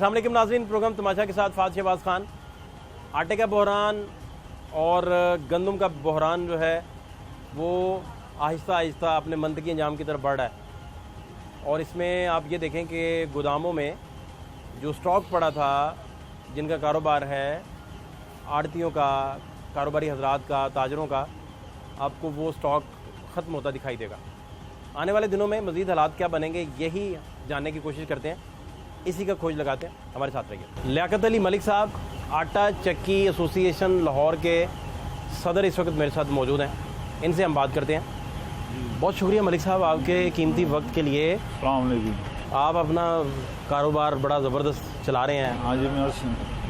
अस्सलाम वालेकुम नाज़रीन, प्रोग्राम तमाशा के साथ फाज़ शहबाज खान। आटे का बहरान और गंदम का बहरान जो है वो आहिस्ता आहिस्ता अपने मंतकी अंजाम की तरफ बढ़ रहा है। और इसमें आप ये देखें कि गोदामों में जो स्टॉक पड़ा था, जिनका कारोबार है आड़तियों का, कारोबारी हजरात का, ताजरों का, आपको वो स्टॉक ख़त्म होता दिखाई देगा। आने वाले दिनों में मज़ीद हालात क्या बनेंगे, यही जानने की कोशिश करते हैं, इसी का खोज लगाते हैं। हमारे साथ रहिए। लियाकत अली मलिक साहब, आटा चक्की एसोसिएशन लाहौर के सदर, इस वक्त मेरे साथ मौजूद हैं। इनसे हम बात करते हैं। बहुत शुक्रिया मलिक साहब आपके कीमती वक्त के लिए। अस्सलाम वालेकुम। आप अपना कारोबार बड़ा ज़बरदस्त चला रहे हैं। हाँ जी,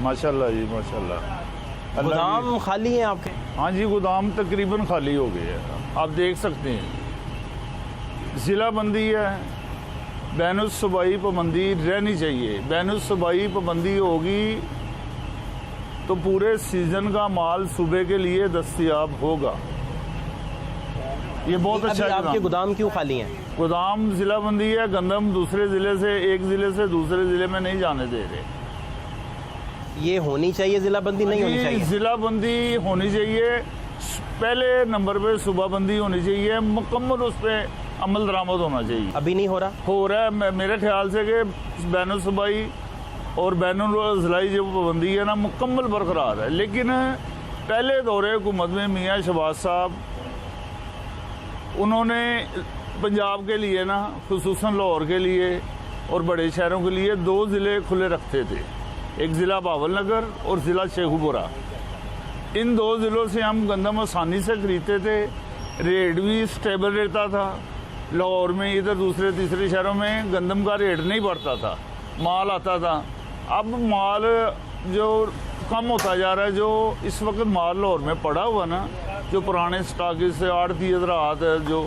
माशाल्लाह जी, माशाल्लाह। गोदाम खाली हैं आपके? हाँ जी, गोदाम तकरीबन खाली हो गए हैं। आप देख सकते हैं, ज़िला बंदी है, बैनुस सूबाई पाबंदी रहनी चाहिए। बैनुस सूबाई पाबंदी होगी तो पूरे सीज़न का माल सूबे के लिए दस्तयाब होगा। ये बहुत अच्छा है। आपके गोदाम क्यों खाली हैं? गोदाम ज़िला बंदी है, गंदम दूसरे ज़िले से, एक ज़िले से दूसरे ज़िले में नहीं जाने दे रहे। ये होनी चाहिए ज़िला बंदी, नहीं होनी चाहिए? ज़िला बंदी होनी चाहिए। पहले नंबर पे सूबा बंदी होनी चाहिए, मुकम्मल उस पर अमल दरामद होना चाहिए। अभी नहीं हो रहा? हो रहा है मेरे ख्याल से कि बैनुल सूबाई और बैनुल ज़िलाई जो पाबंदी है ना, मुकम्मल बरकरार है। लेकिन पहले दौरे हुकूमत में मियाँ शहबाज साहब, उन्होंने पंजाब के लिए ना, खुसूसन लाहौर के लिए और बड़े शहरों के लिए 2 ज़िले खुले रखते थे, एक ज़िला बावल नगर और ज़िला शेखुपुरा। इन 2 ज़िलों से हम गंदम आसानी से खरीदते थे, रेट भी स्टेबल रहता था। लाहौर में इधर दूसरे तीसरे शहरों में गंदम का रेट नहीं बढ़ता था, माल आता था। अब माल जो कम होता जा रहा है, जो इस वक्त माल लाहौर में पड़ा हुआ ना, जो पुराने स्टॉक से आड़ती हज़रात है, जो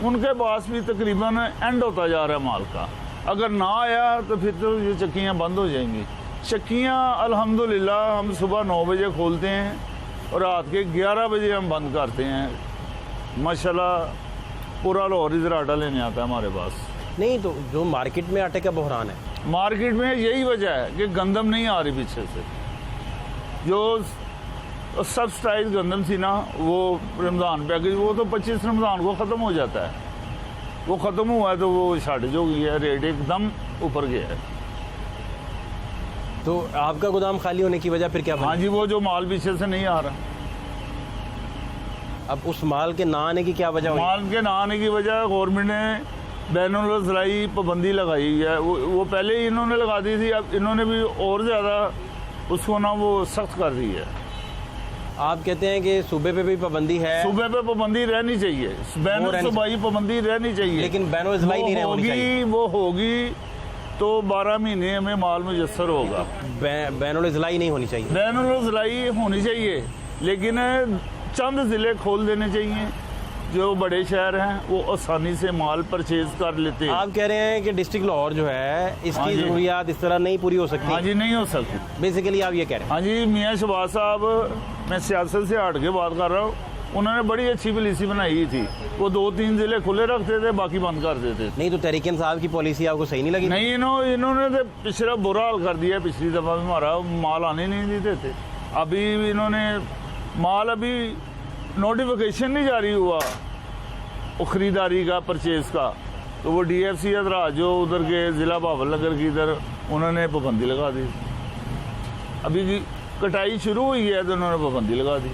उनके पास भी तकरीबन एंड होता जा रहा है माल का। अगर ना आया तो फिर तो ये चक्कियाँ बंद हो जाएंगी। चक्कियाँ अल्हम्दुलिल्लाह हम सुबह 9 बजे खोलते हैं और रात के 11 बजे हम बंद करते हैं। माशाल्लाह पूरा लाहौर इधर आटा लेने आता है हमारे पास। नहीं तो जो मार्केट में आटे का बहरान है, मार्केट में यही वजह है कि गंदम नहीं आ रही पीछे से। जो सब्सिडाइज गंदम थी ना, वो रमज़ान पैकेज, वो तो 25 रमज़ान को ख़त्म हो जाता है। वो ख़त्म हुआ है तो वो शार्टेज हो गई है, रेट एकदम ऊपर गया है। तो आपका गोदाम खाली होने की वजह फिर क्या? हाँ जी, वो जो माल पीछे से नहीं आ रहा। अब उस माल के ना आने की क्या वजह हुई? माल के ना आने की वजह गवर्नमेंट ने बैनुल ज़िलाई पाबंदी लगाई है। वो पहले ही इन्होंने लगा दी थी, अब इन्होंने भी और ज़्यादा उसको ना वो सख्त कर दी है। आप कहते हैं कि सूबे पे भी पाबंदी है? सूबे पे पाबंदी रहनी चाहिए, बैनुल सूबाई पाबंदी रहनी चाहिए, लेकिन बैनुल ज़िलाई नहीं होनी चाहिए। वो होगी तो 12 महीने में माल मुयस्सर होगा। बैनुल ज़िलाई नहीं होनी चाहिए? बैनुल ज़िलाई होनी चाहिए, लेकिन चंद ज़िले खोल देने चाहिए। जो बड़े शहर हैं वो आसानी से माल परचेज कर लेते हैं। आप कह रहे हैं कि डिस्ट्रिक्ट लाहौर जो है, इसकी ज़रूरियात इस तरह नहीं पूरी हो सकती? हाँ जी, नहीं हो सकती। बेसिकली आप ये कह रहे हैं? हाँ जी, मियाँ शहबाज साहब, मैं सियासत से हट के बात कर रहा हूँ, उन्होंने बड़ी अच्छी पॉलिसी बनाई थी। वो 2-3 ज़िले खुले रखते थे, बाकी बंद कर देते थे। नहीं तो तहरीक इंसाफ की पॉलिसी आपको सही नहीं लगी? नहीं, इन्होंने तो पिछला बुरा हाल कर दिया। पिछली दफ़ा भी हमारा माल आने नहीं देते थे। अभी इन्होंने माल, अभी नोटिफिकेशन नहीं जारी हुआ वो ख़रीदारी का, परचेज़ का, तो वो DFC हज़रात जो उधर के ज़िला बावल नगर की इधर, उन्होंने पाबंदी लगा दी। अभी कटाई शुरू हुई है तो उन्होंने पाबंदी लगा दी।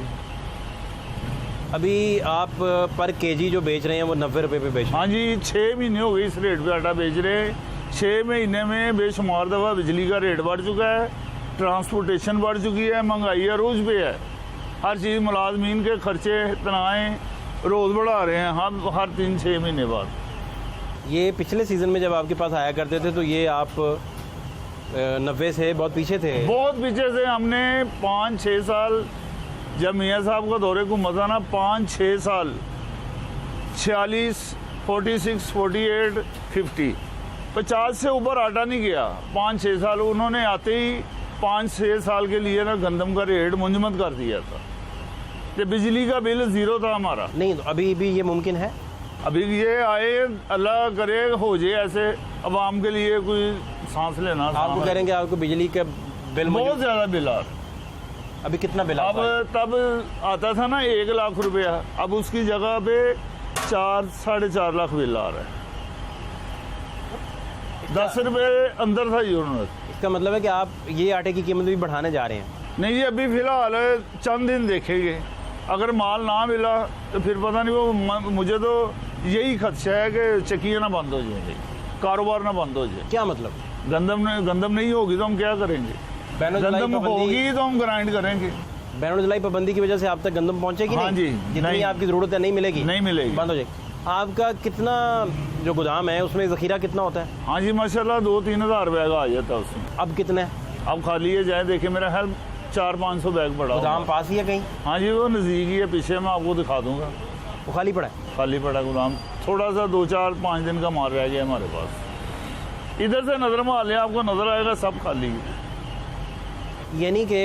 अभी आप पर केजी जो बेच रहे हैं वो 90 रुपये पे बेच रहे हैं? हाँ जी, 6 महीने हो गए इस रेट पे आटा बेच रहे हैं। 6 महीने में बेशुमार दफ़ा बिजली का रेट बढ़ चुका है, ट्रांसपोर्टेशन बढ़ चुकी है, महंगाई अरूज पे है। हर चीज़, मुलाजमीन के खर्चे तनाएँ रोज़ बढ़ा रहे हैं हम हर 3-6 महीने बाद। ये पिछले सीज़न में जब आपके पास आया करते थे तो ये आप 90 से बहुत पीछे थे? बहुत पीछे से। हमने 5-6 साल, जब मियाँ साहब का दौरे को मजा ना, 5-6 साल 46, 46, 48, 50, 50 से ऊपर आटा नहीं गया। 5-6 साल उन्होंने आते ही 5-6 साल के लिए ना गंदम का रेट मुंजमद कर दिया था। तो बिजली का बिल 0 था हमारा। नहीं तो अभी भी ये मुमकिन है? अभी ये आए, अल्लाह करे हो जाए ऐसे, अवाम के लिए कोई सांस लेना आपको आसान कह है। रहे हैं कि आपको बिजली का बिल बहुत ज़्यादा बिल आ रहा है। अभी कितना बिल अब आता है? तब आता था ना 1 लाख रुपया, अब उसकी जगह पे 4-4.5 लाख बिल आ रहा है। 10 रुपये अंदर था यूनिट। इसका मतलब है कि आप ये आटे की कीमत भी बढ़ाने जा रहे हैं। नहीं ये अभी फिलहाल चंद दिन देखेंगे, अगर माल ना मिला तो फिर पता नहीं वो मुझे तो यही खदशा है कि चक्कियाँ ना बंद हो जाएंगी, कारोबार ना बंद हो जाए। क्या मतलब? गंदम नहीं होगी तो हम क्या करेंगे? बैनुल-अज़लाई गंदम पाबंदी होगी तो हम ग्राइंड करेंगे। बैनुल-अज़लाई पाबंदी की वजह से आप तक गंदम पहुंचेगी हाँ नहीं? जी, जितनी नहीं। आपकी ज़रूरत है नहीं मिलेगी, नहीं मिलेगी। बंद हो जाएगी। आपका कितना जो गोदाम है उसमें ज़ख़ीरा कितना होता है? हाँ जी माशाल्लाह 2-3 हज़ार बैग आ जाता है उसमें। अब कितने? अब खाली है जाए देखिए, मेरा है 400-500 बैग पड़ा गोदाम हुआ। पास ही है कहीं? हाँ जी वो नज़दीक ही है, पीछे मैं आपको दिखा दूंगा। वो खाली पड़ा है? खाली पड़ा गोदाम, थोड़ा सा 2-4-5 दिन का माल रह गया हमारे पास। इधर से नज़र मार लिया आपको नज़र आएगा सब खाली है। यानी कि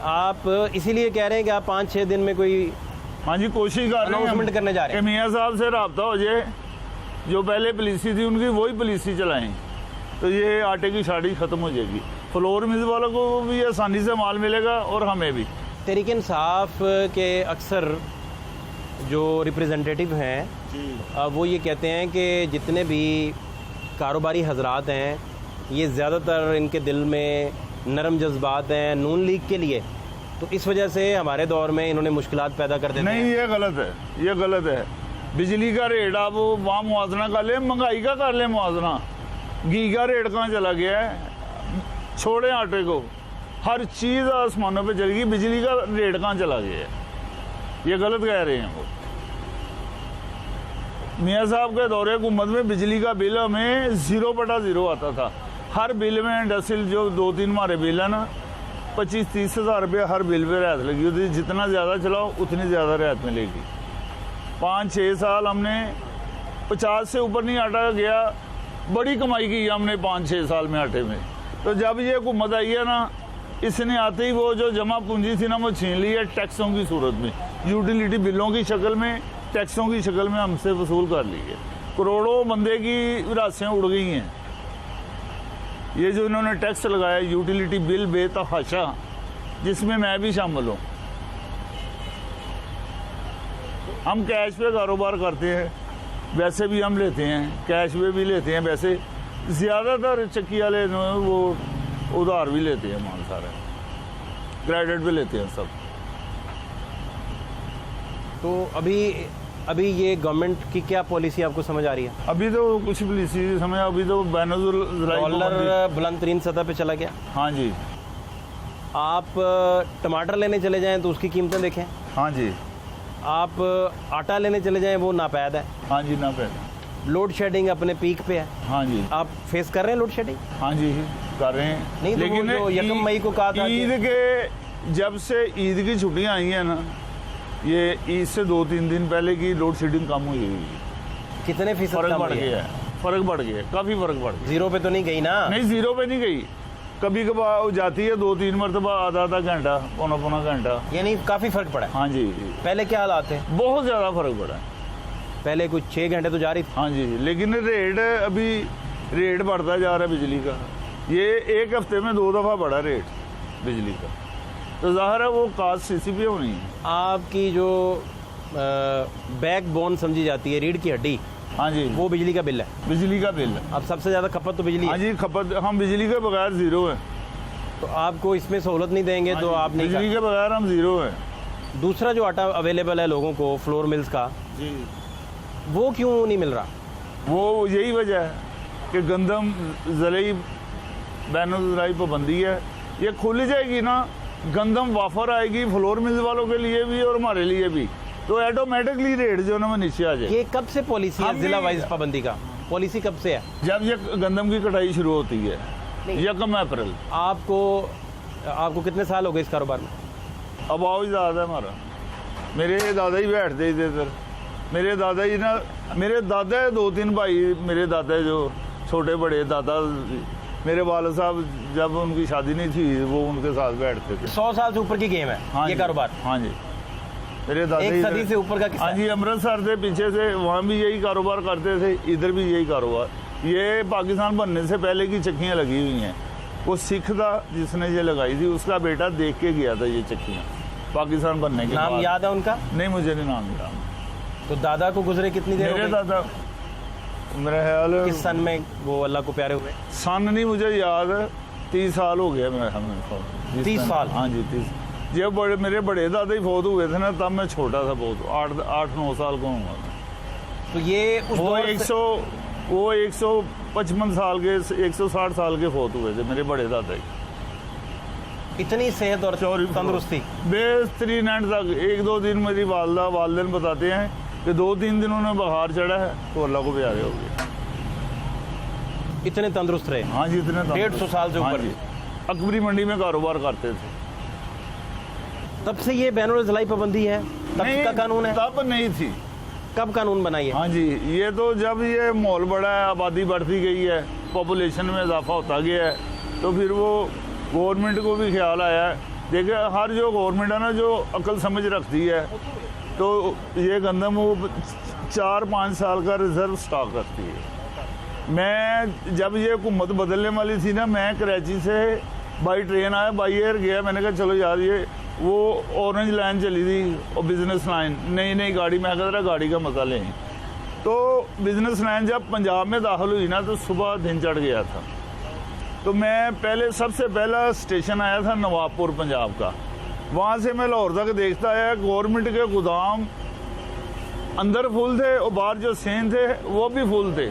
आप इसीलिए कह रहे हैं कि आप 5-6 दिन में कोई हाँ जी कोशिश कर रहे हैं अनाउंसमेंट करने जा रहे कि मियाँ साहब से रब्ता हो जाए, जो पहले पॉलिसी थी उनकी वही पॉलिसी चलाएं तो ये आटे की शाड़ी ख़त्म हो जाएगी। फ्लोर मिल वालों को भी आसानी से माल मिलेगा और हमें भी। तहरीक इंसाफ के अक्सर जो रिप्रेजेंटेटिव हैं वो ये कहते हैं कि जितने भी कारोबारी हजरात हैं ये ज़्यादातर इनके दिल में नरम जज्बात हैं नून लीग के लिए, तो इस वजह से हमारे दौर में इन्होंने मुश्किलात पैदा कर देते नहीं हैं। ये गलत है, ये गलत है। बिजली का रेट आप वहाँ मुआवजना कर ले, महंगाई का कर ले मुआवजना। घी का रेट कहाँ चला गया है? छोड़े आटे को, हर चीज़ आसमानों पे चल गई, बिजली का रेट कहाँ चला गया है? ये गलत कह रहे हैं वो। मियाँ साहब के दौरे हुकूमत में बिजली का बिल हमें 0/0 आता था। हर बिल में इंडस्ट्रियल जो 2-3 हमारे बिल है ना 25-30 हज़ार रुपये हर बिल पे रियायत लगी होती है। जितना ज़्यादा चलाओ उतनी ज़्यादा रियायत मिलेगी। 5-6 साल हमने 50 से ऊपर नहीं आटा गया, बड़ी कमाई की हमने 5-6 साल में आटे में। तो जब ये हुकूमत आई है ना, इसने आते ही वो जो जमा पूंजी थी ना वो छीन ली है टैक्सों की सूरत में, यूटिलिटी बिलों की शक्ल में, टैक्सों की शक्ल में हमसे वसूल कर ली है। करोड़ों बंदे की राशें उड़ गई हैं। ये जो इन्होंने टैक्स लगाया यूटिलिटी बिल बेतहाशा, जिसमें मैं भी शामिल हूँ। हम कैश पे कारोबार करते हैं, वैसे भी हम लेते हैं, कैश पे भी लेते हैं। वैसे ज़्यादातर चक्की वाले वो उधार भी लेते हैं, माल सारे क्रेडिट पे लेते हैं सब। तो अभी ये गवर्नमेंट की क्या पॉलिसी आपको समझ आ रही है? अभी तो कुछ पॉलिसी समय, अभी तो बैनुल-अज़लाई डॉलर बुलंद तरीन सतह पे चला गया। हाँ जी, आप टमाटर लेने चले जाएं तो उसकी कीमतें देखें, हाँ जी, आप आटा लेने चले जाएं वो नापैद है, हाँ जी ना पैदा, लोड शेडिंग अपने पीक पे है। हाँ जी, आप फेस कर रहे हैं लोड शेडिंग? हाँ जी कर रहे हैं। नहीं, तो वो जो 1 मई को कहा था कि- ईद के जब से ईद की छुट्टियां आई हैं ना, ये ईद से 2-3 दिन पहले की लोड शेडिंग कम हुई है। कितने फीसद फर्क कम बढ़ हुई है? गया है, फर्क बढ़ गया है, काफ़ी फर्क बढ़ गया। जीरो पे तो नहीं गई ना? नहीं जीरो पे नहीं गई, कभी कभार वो जाती है 2-3 मरतबा, आधा घंटा, पौना घंटा। यानी काफी फर्क पड़ा है। हाँ जी, पहले क्या हालात थे? बहुत ज़्यादा फर्क पड़ा है। पहले कुछ 6 घंटे तो जा रही थी। हाँ जी, लेकिन रेट बढ़ता जा रहा है बिजली का। ये एक हफ्ते में 2 दफ़ा बढ़ा रेट बिजली का, तो ज़ाहिर है वो कास्ट सीसीपी होनी है। आपकी जो बैकबोन समझी जाती है, रीढ़ की हड्डी, हाँ जी, वो बिजली का बिल है। बिजली का बिल है। अब सबसे ज्यादा खपत तो बिजली हाँ है, जी खपत, हम बिजली के बगैर ज़ीरो है। तो आपको इसमें सहूलत नहीं देंगे तो आप नहीं बिजली के बगैर हम ज़ीरो है। दूसरा जो आटा अवेलेबल है लोगों को फ्लोर मिल्स का, जी, वो क्यों नहीं मिल रहा? वो यही वजह है कि गंदम ज़रई बैनुल-अज़लाई पाबंदी है। ये खुल जाएगी ना, गंदम वाफर आएगी फ्लोर मिल्स वालों के लिए भी और हमारे लिए भी, तो ऑटोमेटिकली रेट जो ना वो नीचे आ जाए। ये कब से पॉलिसी है हम जिला भी- वाइज पाबंदी का? पॉलिसी कब से है? जब ये गंदम की कटाई शुरू होती है 1 अप्रैल। आपको कितने साल हो गए इस कारोबार में? अब आओ ज़्यादा है हमारा। मेरे दादा ही बैठते थे इधर, मेरे दादा ही ना, मेरे दादा है 2-3 भाई, मेरे दादा जो छोटे बड़े दादा, मेरे वाले साहब जब उनकी शादी नहीं थी वो उनके साथ बैठते थे। 100 साल से ऊपर की गेम है हाँ ये जी, कारोबार। हाँ जी, मेरे दादा एक ही सदी से ऊपर का किस्सा हाँ है। जी, अमृतसर से पीछे से वहाँ भी यही कारोबार करते थे, इधर भी यही कारोबार ये पाकिस्तान बनने से पहले की चक्कियाँ लगी हुई हैं। वो सिख था जिसने ये लगाई थी, उसका बेटा देख के गया था ये चक्कियाँ पाकिस्तान बनने के नाम बाद। याद है उनका? नहीं, मुझे नहीं नाम याद। तो दादा को गुजरे कितनी देर हो मेरे गई? दादा मेरा ख्याल किस सन में वो अल्लाह को प्यारे हुए? सन नहीं मुझे याद है, 30 साल हो गया मेरा हमें। 30 साल? हाँ जी 30। जब मेरे बड़े दादा ही फौत हुए थे ना, तब मैं छोटा था बहुत, 8-9 साल का हूँ। तो ये उस वो दौर से- 155 साल के 160 साल के फौत हुए थे मेरे बड़े दादा ही। इतनी सेहत और तंदुरुस्ती। बेहतरीन एंड तक। 1-2 दिन मेरी वालदेन बताते हैं कि 2-3 दिन उन्हें बुखार चढ़ा है तो अल्लाह को प्यारे हो गए। इतने तंदुरुस्त रहे? हाँ जी, इतने 150 साल से हाँ ऊपर। जी। अकबरी मंडी में कारोबार करते थे। तब से ये बैनुल ज़िलाई पाबंदी है? तब का कानून है? तब नहीं थी। कब कानून बनाई है? हाँ जी, ये तो जब ये माहौल बढ़ा है, आबादी बढ़ती गई है, पॉपुलेशन में इजाफा होता गया है, तो फिर वो गवर्नमेंट को भी ख्याल आया है। देखिए, हर जो गवर्नमेंट है ना, जो अकल समझ रखती है, तो ये गंदम वो 4-5 साल का रिजर्व स्टॉक रखती है। मैं जब ये हुकूमत बदलने वाली थी ना, मैं कराची से बाई ट्रेन आया, बाई एयर गया। मैंने कहा चलो यार, ये वो ऑरेंज लाइन चली थी और बिजनेस लाइन, नई गाड़ी, मैं कह रहा गाड़ी का मजा लें। तो बिजनेस लाइन जब पंजाब में दाखिल हुई ना, तो सुबह दिन चढ़ गया था। तो मैं सबसे पहला स्टेशन आया था नवाबपुर पंजाब का। वहाँ से मैं लाहौर तक देखता आया, गवर्नमेंट के गोदाम अंदर फुल थे और बाहर जो सेन थे वो भी फुल थे।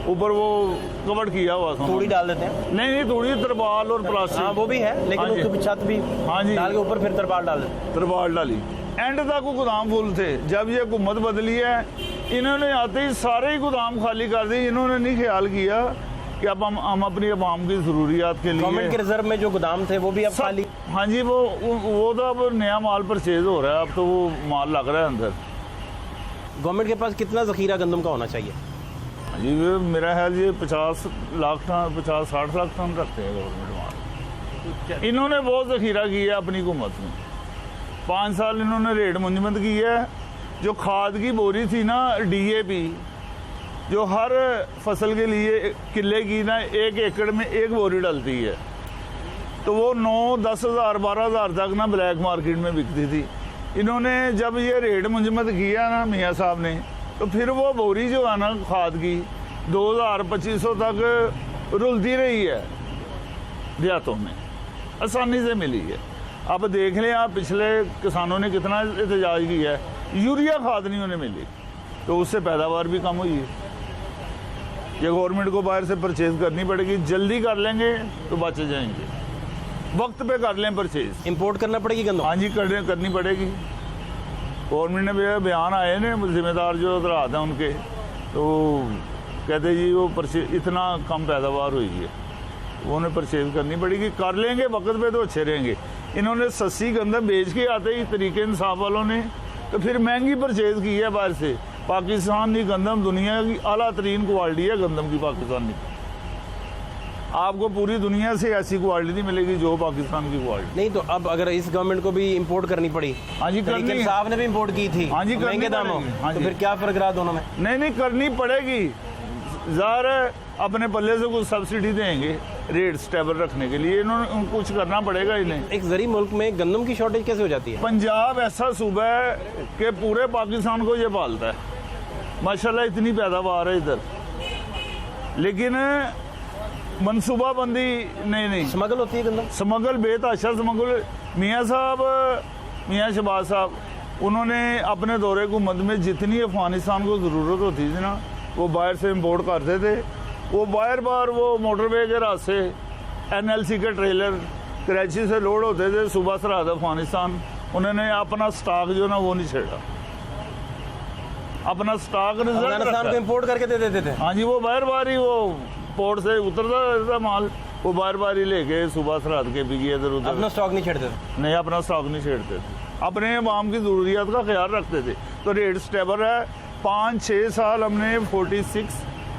ऊपर वो कवर किया हुआ था, तूड़ी डाल देते हैं? नहीं तूड़ी, तरपाल और प्लास्टिक। हाँ, वो भी है, लेकिन हाँ जी। उसके छत भी हाँ जी। डाल के ऊपर फिर तरपाल डाल देते हैं। तरपाल डाली। एंड तक वो गोदाम फुल थे। जब ये हुकूमत बदली है, इन्होंने आते ही सारे ही गोदाम खाली कर दिए। इन्होंने नहीं ख्याल किया कि अब हम अपनी आवाम की ज़रूरियात के लिए, गवर्नमेंट के रिजर्व में जो गोदाम थे वो भी अब खाली। हाँ जी, वो तो अब नया माल परचेज हो रहा है, अब तो वो माल लग रहा है अंदर। गवर्नमेंट के पास कितना जखीरा गंदम का होना चाहिए? जी मेरा ख्याल ये 50-60 लाख टन रखते हैं गवर्नमेंट माल। इन्होंने बहुत जखीरा किया है अपनी हुकूमत में। 5 साल इन्होंने रेट मुंजमद की है। जो खाद की बोरी थी ना, DAP, जो हर फसल के लिए किले की ना 1 एकड़ में 1 बोरी डलती है, तो वो 9-10 हज़ार 12 हज़ार तक ना ब्लैक मार्केट में बिकती थी। इन्होंने जब ये रेट मुंजमद किया ना मियाँ साहब ने, तो फिर वो बोरी जो है ना खाद की 2000-2500 तक रुलती रही है देहातों में, आसानी से मिली है। अब देख लें आप, पिछले किसानों ने कितना एहतजाज किया है, यूरिया खाद नहीं उन्हें मिली, तो उससे पैदावार भी कम हुई है। ये गवर्नमेंट को बाहर से परचेज करनी पड़ेगी। जल्दी कर लेंगे तो बच जाएंगे, वक्त पे कर लें परचेज। इंपोर्ट करना पड़ेगी गंदम? हाँ जी, करनी पड़ेगी। गवर्नमेंट ने बयान आए ने, जिम्मेदार जो हजरात हैं उनके, तो कहते जी वो इतना कम पैदावार हुई है, वो उन्हें परचेज करनी पड़ेगी। कर लेंगे वक्त पे तो अच्छे रहेंगे। इन्होंने सस्ती गंदम बेच के आते ही तरीके इंसाफ वालों ने, तो फिर महंगी परचेज की है बाहर से। पाकिस्तान की गंदम दुनिया की आला तरीन क्वालिटी है गंदम की, पाकिस्तान की। आपको पूरी दुनिया से ऐसी क्वालिटी नहीं मिलेगी जो पाकिस्तान की क्वालिटी। नहीं, तो अब अगर इस गवर्नमेंट को भी इंपोर्ट करनी पड़ी, हाँ जी, करनी है। साहब ने भी इंपोर्ट की थी, हाँ जी, करनी महंगे दामों, पड़ेगी। हाँ तो जी। फिर क्या फर्क रहा दोनों में? नहीं करनी पड़ेगी। ज़ाहिर है अपने पल्ले से कुछ सब्सिडी देंगे रेट स्टेबल रखने के लिए, इन्होंने कुछ करना पड़ेगा इन्हें। एक ज़री मुल्क में गंदम की शॉर्टेज कैसे हो जाती है? पंजाब ऐसा सूबा है कि पूरे पाकिस्तान को ये पालता है, माशाल्लाह इतनी पैदावार है इधर, लेकिन मनसूबाबंदी नहीं। स्मगल होती है गंदम? स्मगल बेतहाशा स्मगल। मियाँ शहबाज साहब, उन्होंने अपने दौरे हुकूमत में जितनी अफगानिस्तान को ज़रूरत होती थी ना, वो बाहर से इम्पोर्ट करते थे। वो बार वो मोटरवे के रास्ते NLC के ट्रेलर कराची से लोड होते थे सुबह सरहद अफगानिस्तान। उन्होंने अपना स्टॉक जो ना वो नहीं छेड़ा, अपना स्टॉक अफगानिस्तान को इंपोर्ट करके दे देते थे। हाँ जी, वो बार ही वो पोर्ट से उतरता रहता माल, वो बार ही लेके सुबह सरहद के बिकी इधर उधर। अपना स्टॉक नहीं छेड़ते थे? नहीं, अपना स्टॉक नहीं छेड़ते थे, अपने आवाम की ज़रूरियात का ख्याल रखते थे। तो रेट स्टेबल है। 5-6 साल हमने 46,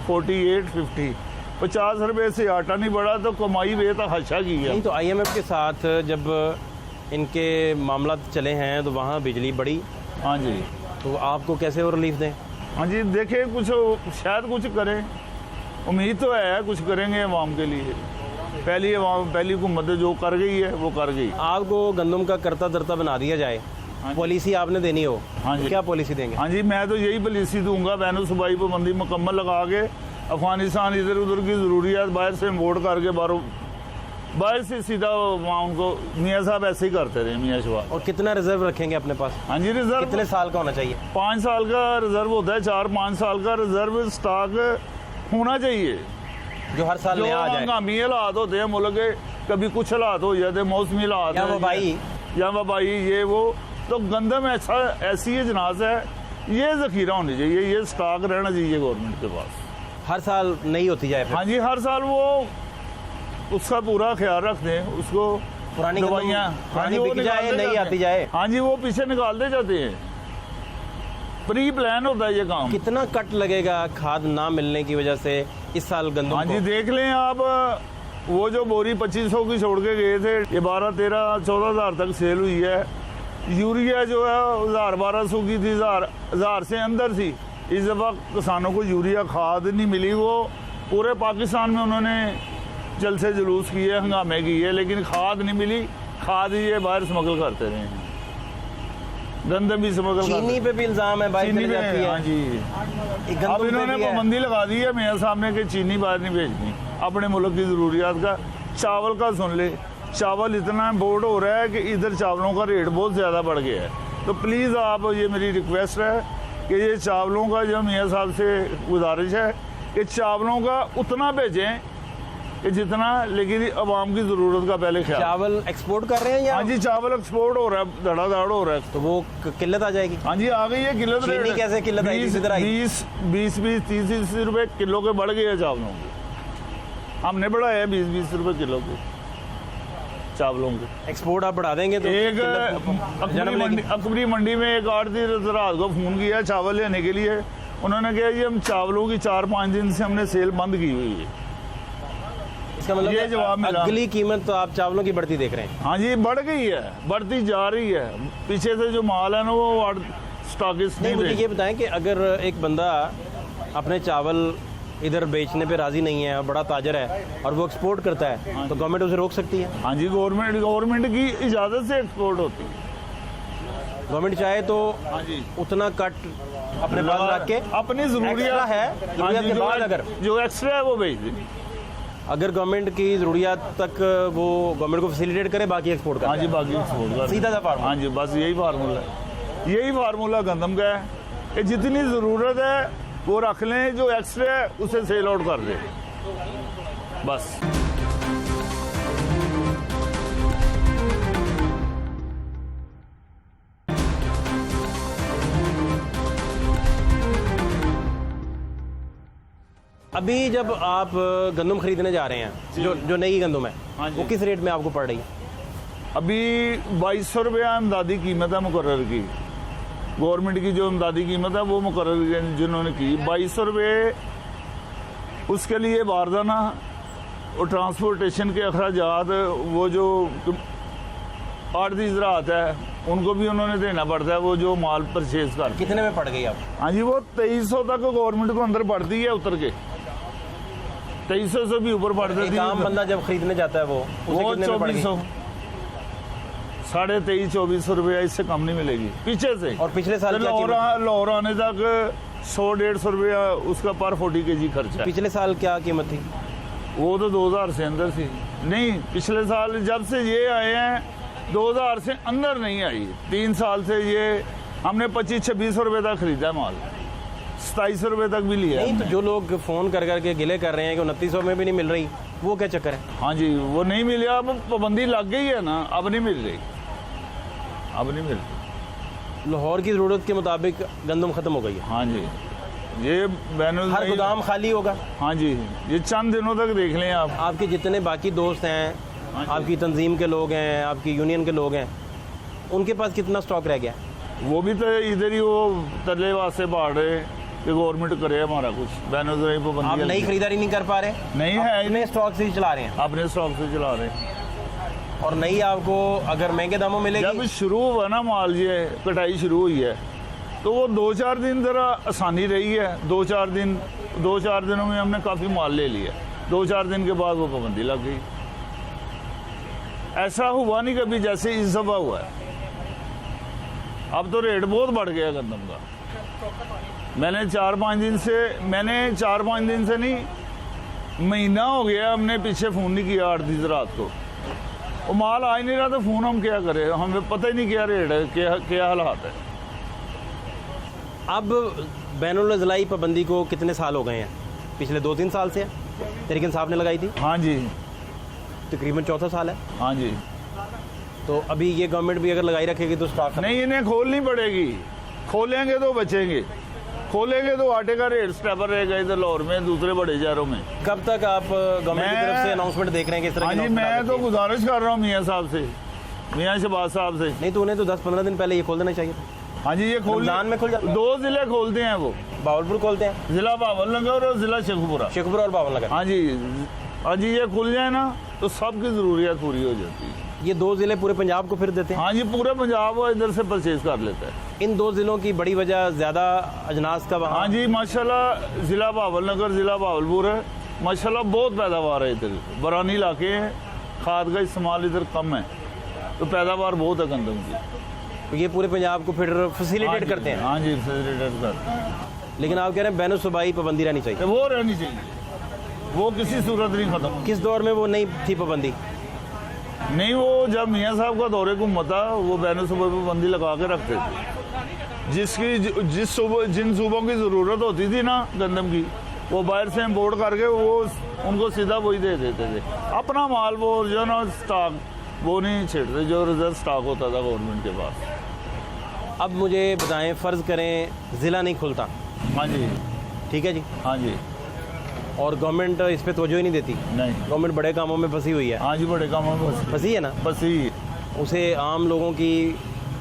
48, 50, 50 रुपये से आटा नहीं बढ़ा, तो कमाई बेतहाशा की है। नहीं, तो IMF के साथ जब इनके मामला चले हैं तो वहाँ बिजली बढ़ी। हाँ जी। तो आपको कैसे और रिलीफ दें? हाँ जी, देखें कुछ शायद कुछ करें, उम्मीद तो है कुछ करेंगे अवाम के लिए। पहली हुकूमत जो कर गई है वो कर गई। आपको गंदम का करता धरता बना दिया जाए, पॉलिसी आपने देनी हो, हाँ जी। क्या पॉलिसी देंगे? हाँ जी, मैं तो यही पॉलिसी दूंगा, बैन सूबाई पाबंदी मुकम्मल लगा के अफगानिस्तान इधर उधर की ज़रूरियात बाहर से इम्पोर्ट करके बाहर से सीधा वहाँ उनको मियाँ साहब ऐसे ही करते रहे, मियाँ शबाब। और कितना रिजर्व रखेंगे अपने पास? हाँ जी, रिजर्व कितने साल का होना चाहिए? 5 साल का रिजर्व होता है, 4-5 साल का रिजर्व स्टॉक होना चाहिए, जो हर साल जो नया आ जाए। हंगामी हालात होते हैं मुल्क के, कभी कुछ हालात हो जाते हैं, मौसमी हालात या वबाई ये वो, तो गंदम ऐसी जनाज है, ये जखीरा होनी चाहिए, ये स्टॉक रहना चाहिए गवर्नमेंट के पास। हर साल नई होती जाए फिर? हाँ जी, हर साल वो उसका पूरा ख्याल रखते हैं, उसको पुरानी दवाइयाँ पुरानी बिक जाए, नई आती जाए। हाँ जी, वो पीछे निकालते जाते हैं, प्री प्लान होता है ये काम। कितना कट लगेगा खाद ना मिलने की वजह से इस साल गंदम हाँ को? जी, देख लें आप, वो जो बोरी 2500 की छोड़ के गए थे, ये 12-13-14 हज़ार तक सेल हुई है। यूरिया जो है 1000-1200 की थी, 1000 से अंदर थी। इस दफ़ा किसानों को यूरिया खाद नहीं मिली, वो पूरे पाकिस्तान में उन्होंने जलसे जुलूस किए, हंगामे किए, लेकिन खाद नहीं मिली। खाद ये बाहर स्मगल करते रहे हैं, गंदम भी स्मगल करते। चीनी पे भी इल्जाम है, बाहर चली जाती है। हाँ जी, गंदम अब पे इन्होंने भी है। पाबंदी लगा दी है मियाँ साहब ने कि चीनी बाहर नहीं भेजनी, अपने मुल्क की ज़रूरियात का। चावल का सुन ले, चावल इतना इम्पोर्ट हो रहा है कि इधर चावलों का रेट बहुत ज़्यादा बढ़ गया है। तो प्लीज़ आप, ये मेरी रिक्वेस्ट है कि ये चावलों का जो मियाँ साहब से गुजारिश है कि चावलों का उतना भेजें कि जितना, लेकिन आवाम की ज़रूरत का पहले ख्याल। चावल एक्सपोर्ट कर रहे हैं या? हाँ जी, चावल एक्सपोर्ट हो रहा है, धड़ाधड़ हो रहा है। तो वो किल्लत आ जाएगी? हाँ जी, आ गई है किल्लत। चीनी कैसे किल्लत आई? 20-30 रुपए किलो के बढ़ गए हैं चावलों के। हमने बढ़ाया 20 रुपए किलो के चावलों के। एक्सपोर्ट आप बढ़ा देंगे तो एक किल्लत जन्म लेगी। अकबरी मंडी में एक आड़ती रात को फ़ोन किया चावल लेने के लिए। उन्होंने कहा जी हम चावलों की 4-5 दिन से हमने सेल बंद की हुई है। इसका मतलब ये जवाब मिला। अगली कीमत तो आप चावलों की बढ़ती देख रहे हैं? हाँ जी, बढ़ गई है, बढ़ती जा रही है। पीछे से जो माल है ना वो स्टॉकिस्ट नहीं, मुझे ये बताएं कि अगर एक बंदा अपने चावल इधर बेचने पे राजी नहीं है, बड़ा ताजर है और वो एक्सपोर्ट करता है, तो गवर्नमेंट उसे रोक सकती है? हाँ जी, गवर्नमेंट की इजाज़त से एक्सपोर्ट होती है। गवर्नमेंट चाहे तो हाँ जी, उतना कट अपने पास रख के अपनी ज़रूरियात एक्स्ट्रा है, हाँ ज़रूरियात जी, के बाद अगर जो एक्स्ट्रा है वो भेज दे। अगर गवर्नमेंट की ज़रूरियात तक वो गवर्नमेंट को फैसिलिटेट करे, बाकी एक्सपोर्ट करे। हाँ जी, बाकी एक्सपोर्ट कर। सीधा सा फार्मूला। हाँ जी, बस यही फार्मूला है, यही फार्मूला गंदम का है कि जितनी ज़रूरत है वो रख लें, जो एक्स्ट्रा है उसे सेल आउट कर दे, बस। अभी जब आप गंदम खरीदने जा रहे हैं, जो नई गंदम है, हाँ जी। वो किस रेट में आपको पड़ रही है? अभी 2200 रुपया इमदादी कीमत है मुकर्रर की। गवर्नमेंट की जो इमदादी कीमत है वो मुकर्रर जिन्होंने की 2200 रुपये। उसके लिए बारदाना और ट्रांसपोर्टेशन के अखराजात, वो जो आड़ती ज़राअत है उनको भी उन्होंने देना पड़ता है, वो जो माल परचेज कर। कितने में पड़ गई आप? हाँ जी, वो 2300 तक गवर्नमेंट को अंदर बढ़ती है, उतर के 2300 से भी ऊपर बढ़ जाती एक आम बंदा जब खरीदने जाता है वो कितने में पड़ गई? 2400, 2300-2400 रुपया, इससे कम नहीं मिलेगी पीछे से। और पिछले साल क्या कीमत? लाहौर आने तक 100-150 रुपया उसका पर 40 kg खर्चा है। पिछले साल क्या कीमत थी? वो तो 2000 से अंदर थी। नहीं, पिछले साल जब से ये आए हैं 2000 से अंदर नहीं आई। 3 साल से ये हमने 25-2600 रुपये तक खरीदा माल, 2700 रुपये तक भी लिया। नहीं, तो जो लोग फोन कर करके गिले कर रहे हैं कि 2900 में भी नहीं मिल रही, वो क्या चक्कर है? हाँ जी, वो नहीं मिली, अब पाबंदी लग गई है ना, अब नहीं मिल रही, अब नहीं मिल रही। लाहौर की ज़रूरत के मुताबिक गंदम ख़त्म हो गई है। हाँ जी, ये बैनुल हर गोदाम खाली होगा। हाँ जी, ये चंद दिनों तक देख लें आप। आपके जितने बाकी दोस्त हैं, आपकी तंजीम के लोग हैं, आपकी यूनियन के लोग हैं, उनके पास कितना स्टॉक रह गया? वो भी तो इधर ही वो तरले वास्ते बाढ़ रहे कि गवर्नमेंट करे हमारा कुछ, बैनुल आप पाबंदी। नई खरीदारी नहीं कर पा रहे? नहीं है, अपने स्टॉक से ही चला रहे हैं? अपने स्टॉक से चला रहे हैं। और नई आपको अगर महंगे दामों मिलेगी? जब शुरू हुआ ना माल, ये कटाई शुरू हुई है तो वो 2-4 दिन ज़रा आसानी रही है। 2-4 दिनों में हमने काफ़ी माल ले लिया। 2-4 दिन के बाद वो पाबंदी लग गई। ऐसा हुआ नहीं कभी जैसे इस दफ़ा हुआ है। अब तो रेट बहुत बढ़ गया गंदम का। मैंने 4-5 दिन से नहीं, महीना हो गया हमने पीछे फ़ोन नहीं किया आड़ती रात को। वो माल आ ही नहीं रहा तो फ़ोन हम क्या करें, हमें पता ही नहीं क्या रेट है, क्या हालात है। अब बैनुल-अज़लाई पाबंदी को कितने साल हो गए हैं? पिछले 2-3 साल से तहरीक इंसाफ ने लगाई थी। हाँ जी, तकरीबन 4था साल है। हाँ जी। तो अभी ये गवर्नमेंट भी अगर लगाई रखेगी तो स्टॉक नहीं, इन्हें खोलनी पड़ेगी। खोलेंगे तो बचेंगे, खोलेंगे तो आटे का रेट स्टेबल रहेगा इधर लाहौर में, दूसरे बड़े शहरों में। कब तक आप गवर्नमेंट की तरफ से अनाउंसमेंट देख रहे हैं? किस तरह हाँ की जी, announcement आ मैं तो सकती है? गुजारिश कर रहा हूँ मियाँ साहब से, मियाँ शहबाज साहब से। नहीं तो उन्हें तो 10-15 दिन पहले ये खोल देना चाहिए था। हाँ जी, ये रमजान में खुल जाता है। 2 जिले खोलते हैं वो, बावलपुर खोलते हैं, जिला बावलनगर और जिला शेखुपुरा। शेखपुरा और बावलनगर। हाँ जी, हाँ जी, ये खुल जाए ना तो सबकी ज़रूरियात पूरी हो जाती है। ये 2 जिले पूरे पंजाब को फिर देते हैं। हाँ जी, पूरे पंजाब वो इधर से परचेज कर लेता है। इन 2 जिलों की बड़ी वजह ज़्यादा अजनास का वहाँ। हाँ जी, माशाल्लाह ज़िला बावलनगर, ज़िला बावलपुर है, माशाल्लाह बहुत पैदावार है इधर। बरानी इलाके हैं, खाद का इस्तेमाल इधर कम है, तो पैदावार बहुत है गंदम की। तो ये पूरे पंजाब को फिर फैसिलिटेट करते हैं। हाँ जी, फैसिलिटेट करते हैं। लेकिन आप कह रहे हैं बैनुल-सूबाई पाबंदी रहनी चाहिए। तो वो रहनी चाहिए, वो किसी सूरत नहीं खत्म। किस दौर में वो नहीं थी पाबंदी? नहीं, वो जब मियाँ साहब का दौरे गुम था वो बैनुल-सूबाई पाबंदी लगा के रखते थे। जिन सूबों की ज़रूरत होती थी ना गंदम की, वो बाहर से इम्पोर्ट करके वो उनको सीधा वही दे देते थे। अपना माल वो जो ना स्टॉक वो नहीं छेड़ते, जो रिजर्व स्टॉक होता था गवर्नमेंट के पास। अब मुझे बताएं, फ़र्ज़ करें ज़िला नहीं खुलता, हाँ जी, ठीक है जी, हाँ जी, और गवर्नमेंट इस पर तवज्जो ही नहीं देती। नहीं, गवर्नमेंट बड़े कामों में फंसी हुई है। हाँ जी, बड़े कामों में फंसी है ना? फंसी उसे आम लोगों की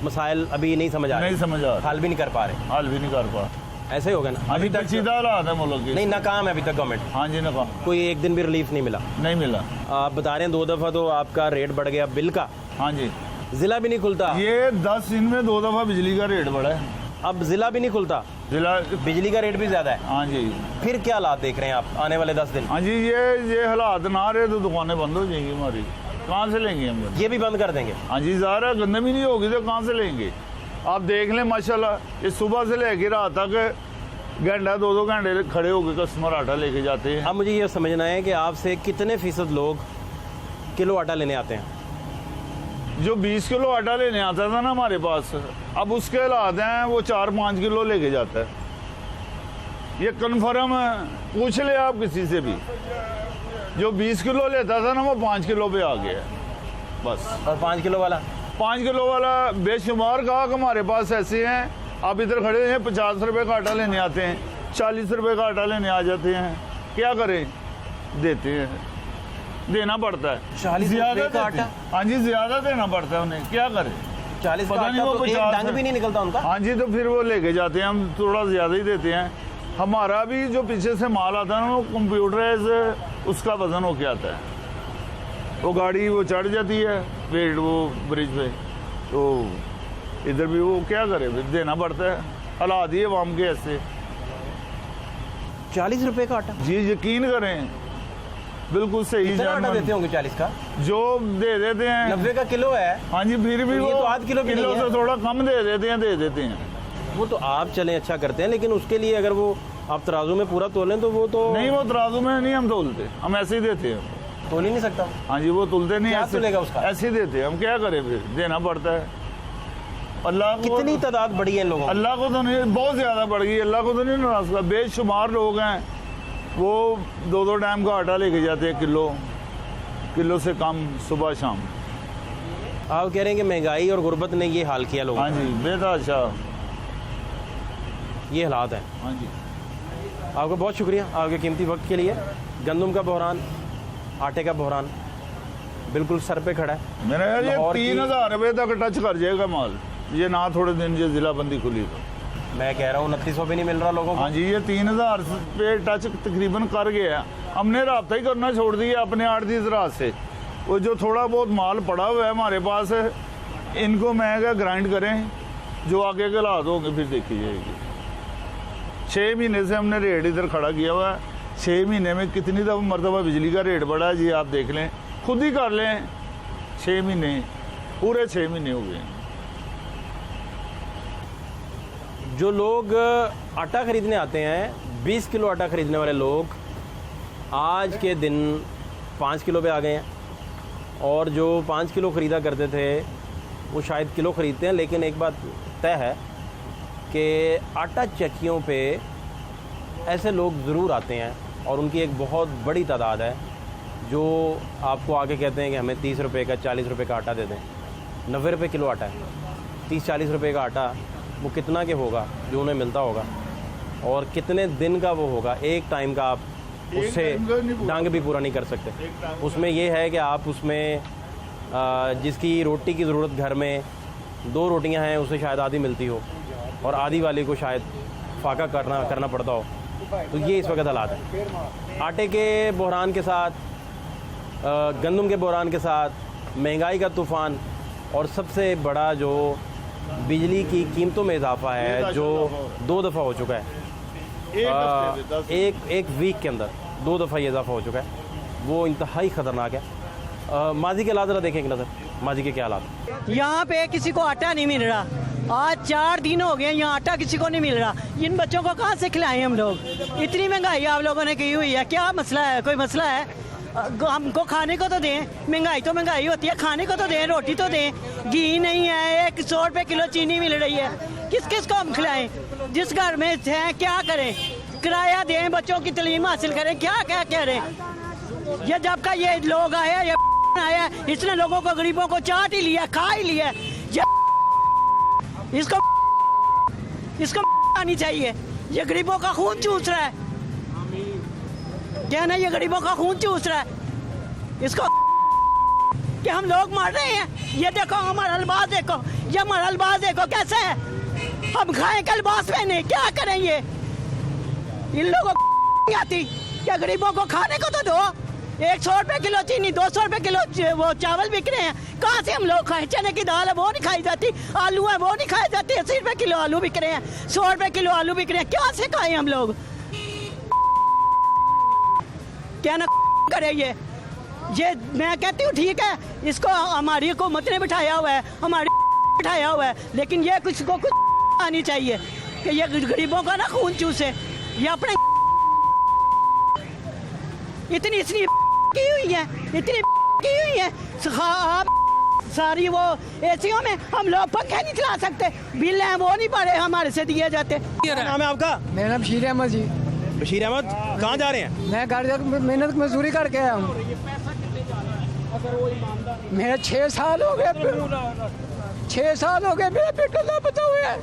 मसाइल अभी नहीं समझ आ रहे, नहीं समझ आ रहा, हल भी नहीं कर पा रहे। हाल भी नहीं कर पा। ऐसे ही होगा ना? अभी तक सीधा हालात है मुल्क की। नहीं, नाकाम है अभी तक गवर्नमेंट। हाँ जी, ना कोई एक दिन भी रिलीफ नहीं मिला। नहीं मिला। आप बता रहे हैं 2 दफ़ा तो आपका रेट बढ़ गया बिल का, हाँ जी, ज़िला भी नहीं खुलता। ये 10 दिन में 2 दफ़ा बिजली का रेट बढ़ा है। अब ज़िला भी नहीं खुलता, जिला, बिजली का रेट भी ज़्यादा है। हाँ जी, फिर क्या हालात देख रहे हैं आप आने वाले 10 दिन? हाँ जी, ये हालात ना रहे तो दुकानें बंद हो जाएंगी हमारी। कहाँ से लेंगे हम? ये भी बंद कर देंगे? हाँ जी, ज़ाहिर है गंदम ही नहीं होगी तो कहाँ से लेंगे? आप देख लें माशाल्लाह, इस सुबह से लेकर रात तक घंटा 2-2 घंटे खड़े होकर कस्टमर आटा लेके जाते हैं। अब मुझे ये समझना है कि आपसे कितने फ़ीसद लोग किलो आटा लेने आते हैं? जो 20 किलो आटा लेने आता था ना हमारे पास, अब उसके हालात हैं वो 4-5 किलो लेके जाता है। ये कन्फर्म है, पूछ ले आप किसी से भी। जो 20 किलो लेता था ना वो 5 किलो पे आ गया बस। और 5 किलो वाला? 5 किलो वाला बेशुमार गाहक हमारे पास ऐसे हैं, आप इधर खड़े हैं 50 रुपए का आटा लेने आते हैं, 40 रुपए का आटा लेने आ जाते हैं। क्या करें, देते हैं, देना पड़ता है। 40 रुपए का आटा? हाँ जी, ज्यादा देना पड़ता है उन्हें, क्या करें। 40 का पता नहीं आटा वो तो एक 50 डंग भी नहीं निकलता उनका। हाँ जी, तो फिर वो लेके जाते हैं, हम थोड़ा ज्यादा ही देते हैं। हमारा भी जो पीछे से माल आता है ना वो कंप्यूटराइज उसका वजन होके आता है। वो गाड़ी वो चढ़ जाती है वेट वो ब्रिज पे, तो इधर भी वो क्या करे, फिर देना पड़ता है। हालात ही अवाम के ऐसे। 40 रुपए का आटा? जी, यकीन करें, बिल्कुल सही। कितना आटा देते होंगे 40 का? जो दे देते हैं 90 का किलो है। हाँ जी, फिर भी ये वो तो आध किलो भी नहीं है। से थोड़ा कम दे देते हैं। वो तो आप चलें अच्छा करते हैं, लेकिन उसके लिए अगर वो आप तराजू में पूरा तोलें तो वो तो नहीं, वो तराजू में नहीं हम तोलते, हम ऐसे ही देते हैं। तोल ही नहीं सकता। हाँ जी, वो तुलते नहीं, क्या ऐसे तुलेगा उसका? ऐसे ही देते हैं हम, क्या करें, फिर देना पड़ता है। अल्लाह को, कितनी तादाद बढ़ी है इन लोगों की? अल्लाह को तो नहीं, बहुत ज्यादा बढ़ गई। अल्लाह को तो नहीं नाराज का, बेशुमार लोग हैं वो 2-2 टाइम का आटा लेके जाते हैं, किलो से कम सुबह शाम। आप कह रहे हैं कि महंगाई और गुर्बत ने ये हाल किया लोगों हाँ जी, बेताशा, ये हालात है। हाँ जी। आपका बहुत शुक्रिया आपके कीमती वक्त के लिए। गंदम का बहरान, आटे का बहरान बिल्कुल सर पे खड़ा है। मेरा यार ये लाहौर की- 3000 रुपये तक टच कर जाएगा माल, ये ना थोड़े दिन ये जिला बंदी खुली तो। मैं कह रहा हूँ 2900 भी नहीं मिल रहा लोगों को। हाँ जी, ये 3000 पे टच तकरीबन कर गया। हमने राब्ता ही करना छोड़ दिया अपने आड़ती ज़रात से। वो जो थोड़ा बहुत माल पड़ा हुआ है हमारे पास, इनको मैं क्या ग्राइंड करें, जो आगे के हालात होंगे फिर देखी जाएगी। 6 महीने से हमने रेट इधर खड़ा किया हुआ है। 6 महीने में कितनी दफ़ा मरतबा बिजली का रेट बढ़ा है जी, आप देख लें, खुद ही कर लें। 6 महीने, पूरे 6 महीने हो गए। जो लोग आटा ख़रीदने आते हैं, 20 किलो आटा ख़रीदने वाले लोग आज के दिन 5 किलो पे आ गए हैं, और जो 5 किलो ख़रीदा करते थे वो शायद किलो ख़रीदते हैं। लेकिन एक बात तय है कि आटा चक्कियों पे ऐसे लोग ज़रूर आते हैं, और उनकी एक बहुत बड़ी तादाद है जो आपको आके कहते हैं कि हमें 30 रुपये का 40 रुपये का आटा दे दें। 90 रुपये किलो आटा है। 30-40 रुपये का आटा वो कितना के होगा जो उन्हें मिलता होगा, और कितने दिन का वो होगा। एक टाइम का आप उससे डांग भी पूरा नहीं कर सकते। उसमें ये है कि आप उसमें जिसकी रोटी की ज़रूरत घर में 2 रोटियां हैं, उसे शायद आधी मिलती हो, और आधी वाले को शायद फाका करना पड़ता हो। तो ये इस वक्त हालात है। आटे के बहरान के साथ, गंदम के बहरान के साथ, महंगाई का तूफ़ान, और सबसे बड़ा जो बिजली की कीमतों में इजाफा है जो 2 दफ़ा हो चुका है। एक वीक के अंदर 2 दफ़ा ये इजाफा हो चुका है, वो इंतहाई ख़तरनाक है। माजी के हालात ज़रा देखें एक नज़र, माजी के क्या हालात। यहाँ पे किसी को आटा नहीं मिल रहा। आज 4 दिन हो गए यहाँ आटा किसी को नहीं मिल रहा। इन बच्चों को कहाँ से खिलाएं हम लोग? इतनी महंगाई आप लोगों ने की हुई है, क्या मसला है? कोई मसला है? हमको खाने को तो दें। महंगाई तो महंगाई होती है, खाने को तो दें, रोटी तो दें। घी नहीं है, 100 रुपये किलो चीनी मिल रही है। किस किस को हम खिलाएं? जिस घर में हैं क्या करें? किराया दें, बच्चों की तालीम हासिल करें, क्या क्या कह रहे हैं? ये जब का ये लोग आया, ये आया, इसने लोगों को, गरीबों को चाट ही लिया, खा ही लिया। इसको आनी चाहिए। ये गरीबों का खून चूस रहा है, क्या ना, ये गरीबों का खून चूस रहा है। इसको कि हम लोग मर रहे हैं। ये देखो हमारा लिबास देखो, ये हमारा लिबास देखो कैसे है। हम खाएं कल लिबास पहने, क्या करें? ये इन लोगों को नहीं आती। क्या गरीबों को खाने को तो दो। 100 रुपये किलो चीनी, 200 रुपये किलो वो चावल बिक रहे हैं। कहाँ से हम लोग खाएं? चने की दाल है वो नहीं खाई जाती, आलू है वो नहीं खाई जाती। 80 रुपये किलो आलू बिक रहे हैं, 100 रुपये किलो आलू बिक रहे हैं। क्या से खाएं हम लोग? क्या ना करे ये मैं कहती हूँ ठीक है, इसको हमारी हुकूमत ने बिठाया हुआ है, हमारी बिठाया हुआ है, लेकिन ये कुछ को कुछ आनी चाहिए कि ये गरीबों का ना खून चूसे। ये अपने इतनी की हुई है, इतनी की हुई है। आप सारी वो एसियों में हम लोग पंखे नहीं चला सकते, बिल हैं वो नहीं पड़े हमारे से दिए जाते। क्या नाम है आपका? मेरा नाम बशीर अहमद जी। बशीर अहमद, कहाँ जा रहे हैं? मैं गाड़ी मेहनत मजदूरी करके आया हूँ। मेरे 6 साल हो गए, 6 साल हो गए मेरा बेटा लापता हुआ है,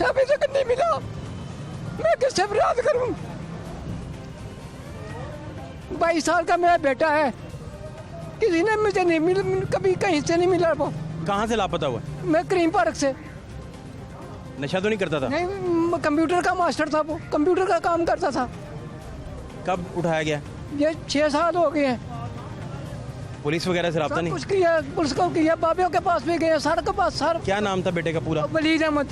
अभी तक नहीं मिला। मैं किससे फरियाद करूँ? 22 साल का मेरा बेटा है, किसी ने मुझे नहीं मिला, कभी कहीं से नहीं मिला। वो कहाँ से लापता हुआ? मैं करीम पार्क से। नशा तो नहीं करता था? नहीं, कंप्यूटर का मास्टर था, वो कंप्यूटर का काम करता था। कब उठाया गया? ये 6 साल हो गए हैं। पुलिस वगैरह से रब्ता सब नहीं? कुछ किया, पुलिस को किया, बाबियों के पास भी गए, सर के पास। सर क्या नाम था बेटे का पूरा? वलीद अहमद।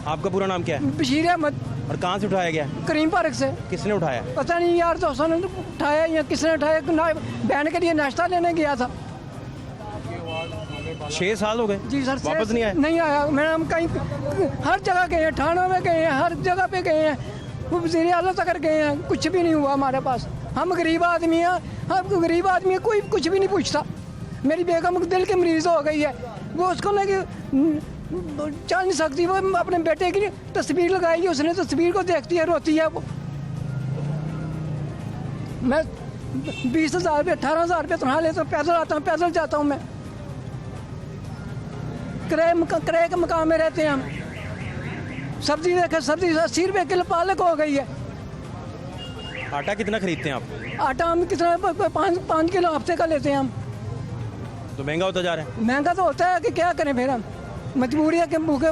आपका पूरा नाम क्या है? बशीर अहमद। और कहाँ से उठाया गया? करीम पार्क से। किसने उठाया? पता नहीं यार, दोस्तों ने उठाया या किसने उठाया। बहन के लिए नाश्ता लेने गया था। 6 साल हो गए जी सर। वापस नहीं आया? नहीं आया। मैं हम कहीं हर जगह गए हैं, थानों में गए हैं, हर जगह पे गए हैं, वो वज़ीर आला तक गए हैं, कुछ भी नहीं हुआ हमारे पास। हम गरीब आदमी हैं, हम गरीब आदमी हैं, कोई कुछ भी नहीं पूछता। मेरी बेगम दिल की मरीज हो गई है, वो उसको लगे चल नहीं सकती। वो अपने बेटे की तस्वीर लगाई है, उसने तस्वीर को देखती है, रोती है वो। मैं 20,000 रुपये 18,000 रुपये तनख्वाह लेता हूँ, पैदल आता हूँ, पैदल जाता हूँ मैं। किराए के मकान में रहते हैं हम। सब्जी देखे, सब्जी 80 रुपये किलो पालक हो गई है। आटा कितना खरीदते हैं आप? आटा हम कितना 5 किलो हफ्ते का लेते हैं हम। तो महंगा होता जा रहा है? महंगा तो होता है कि क्या करें फिर हम, मजबूरी है कि भूखे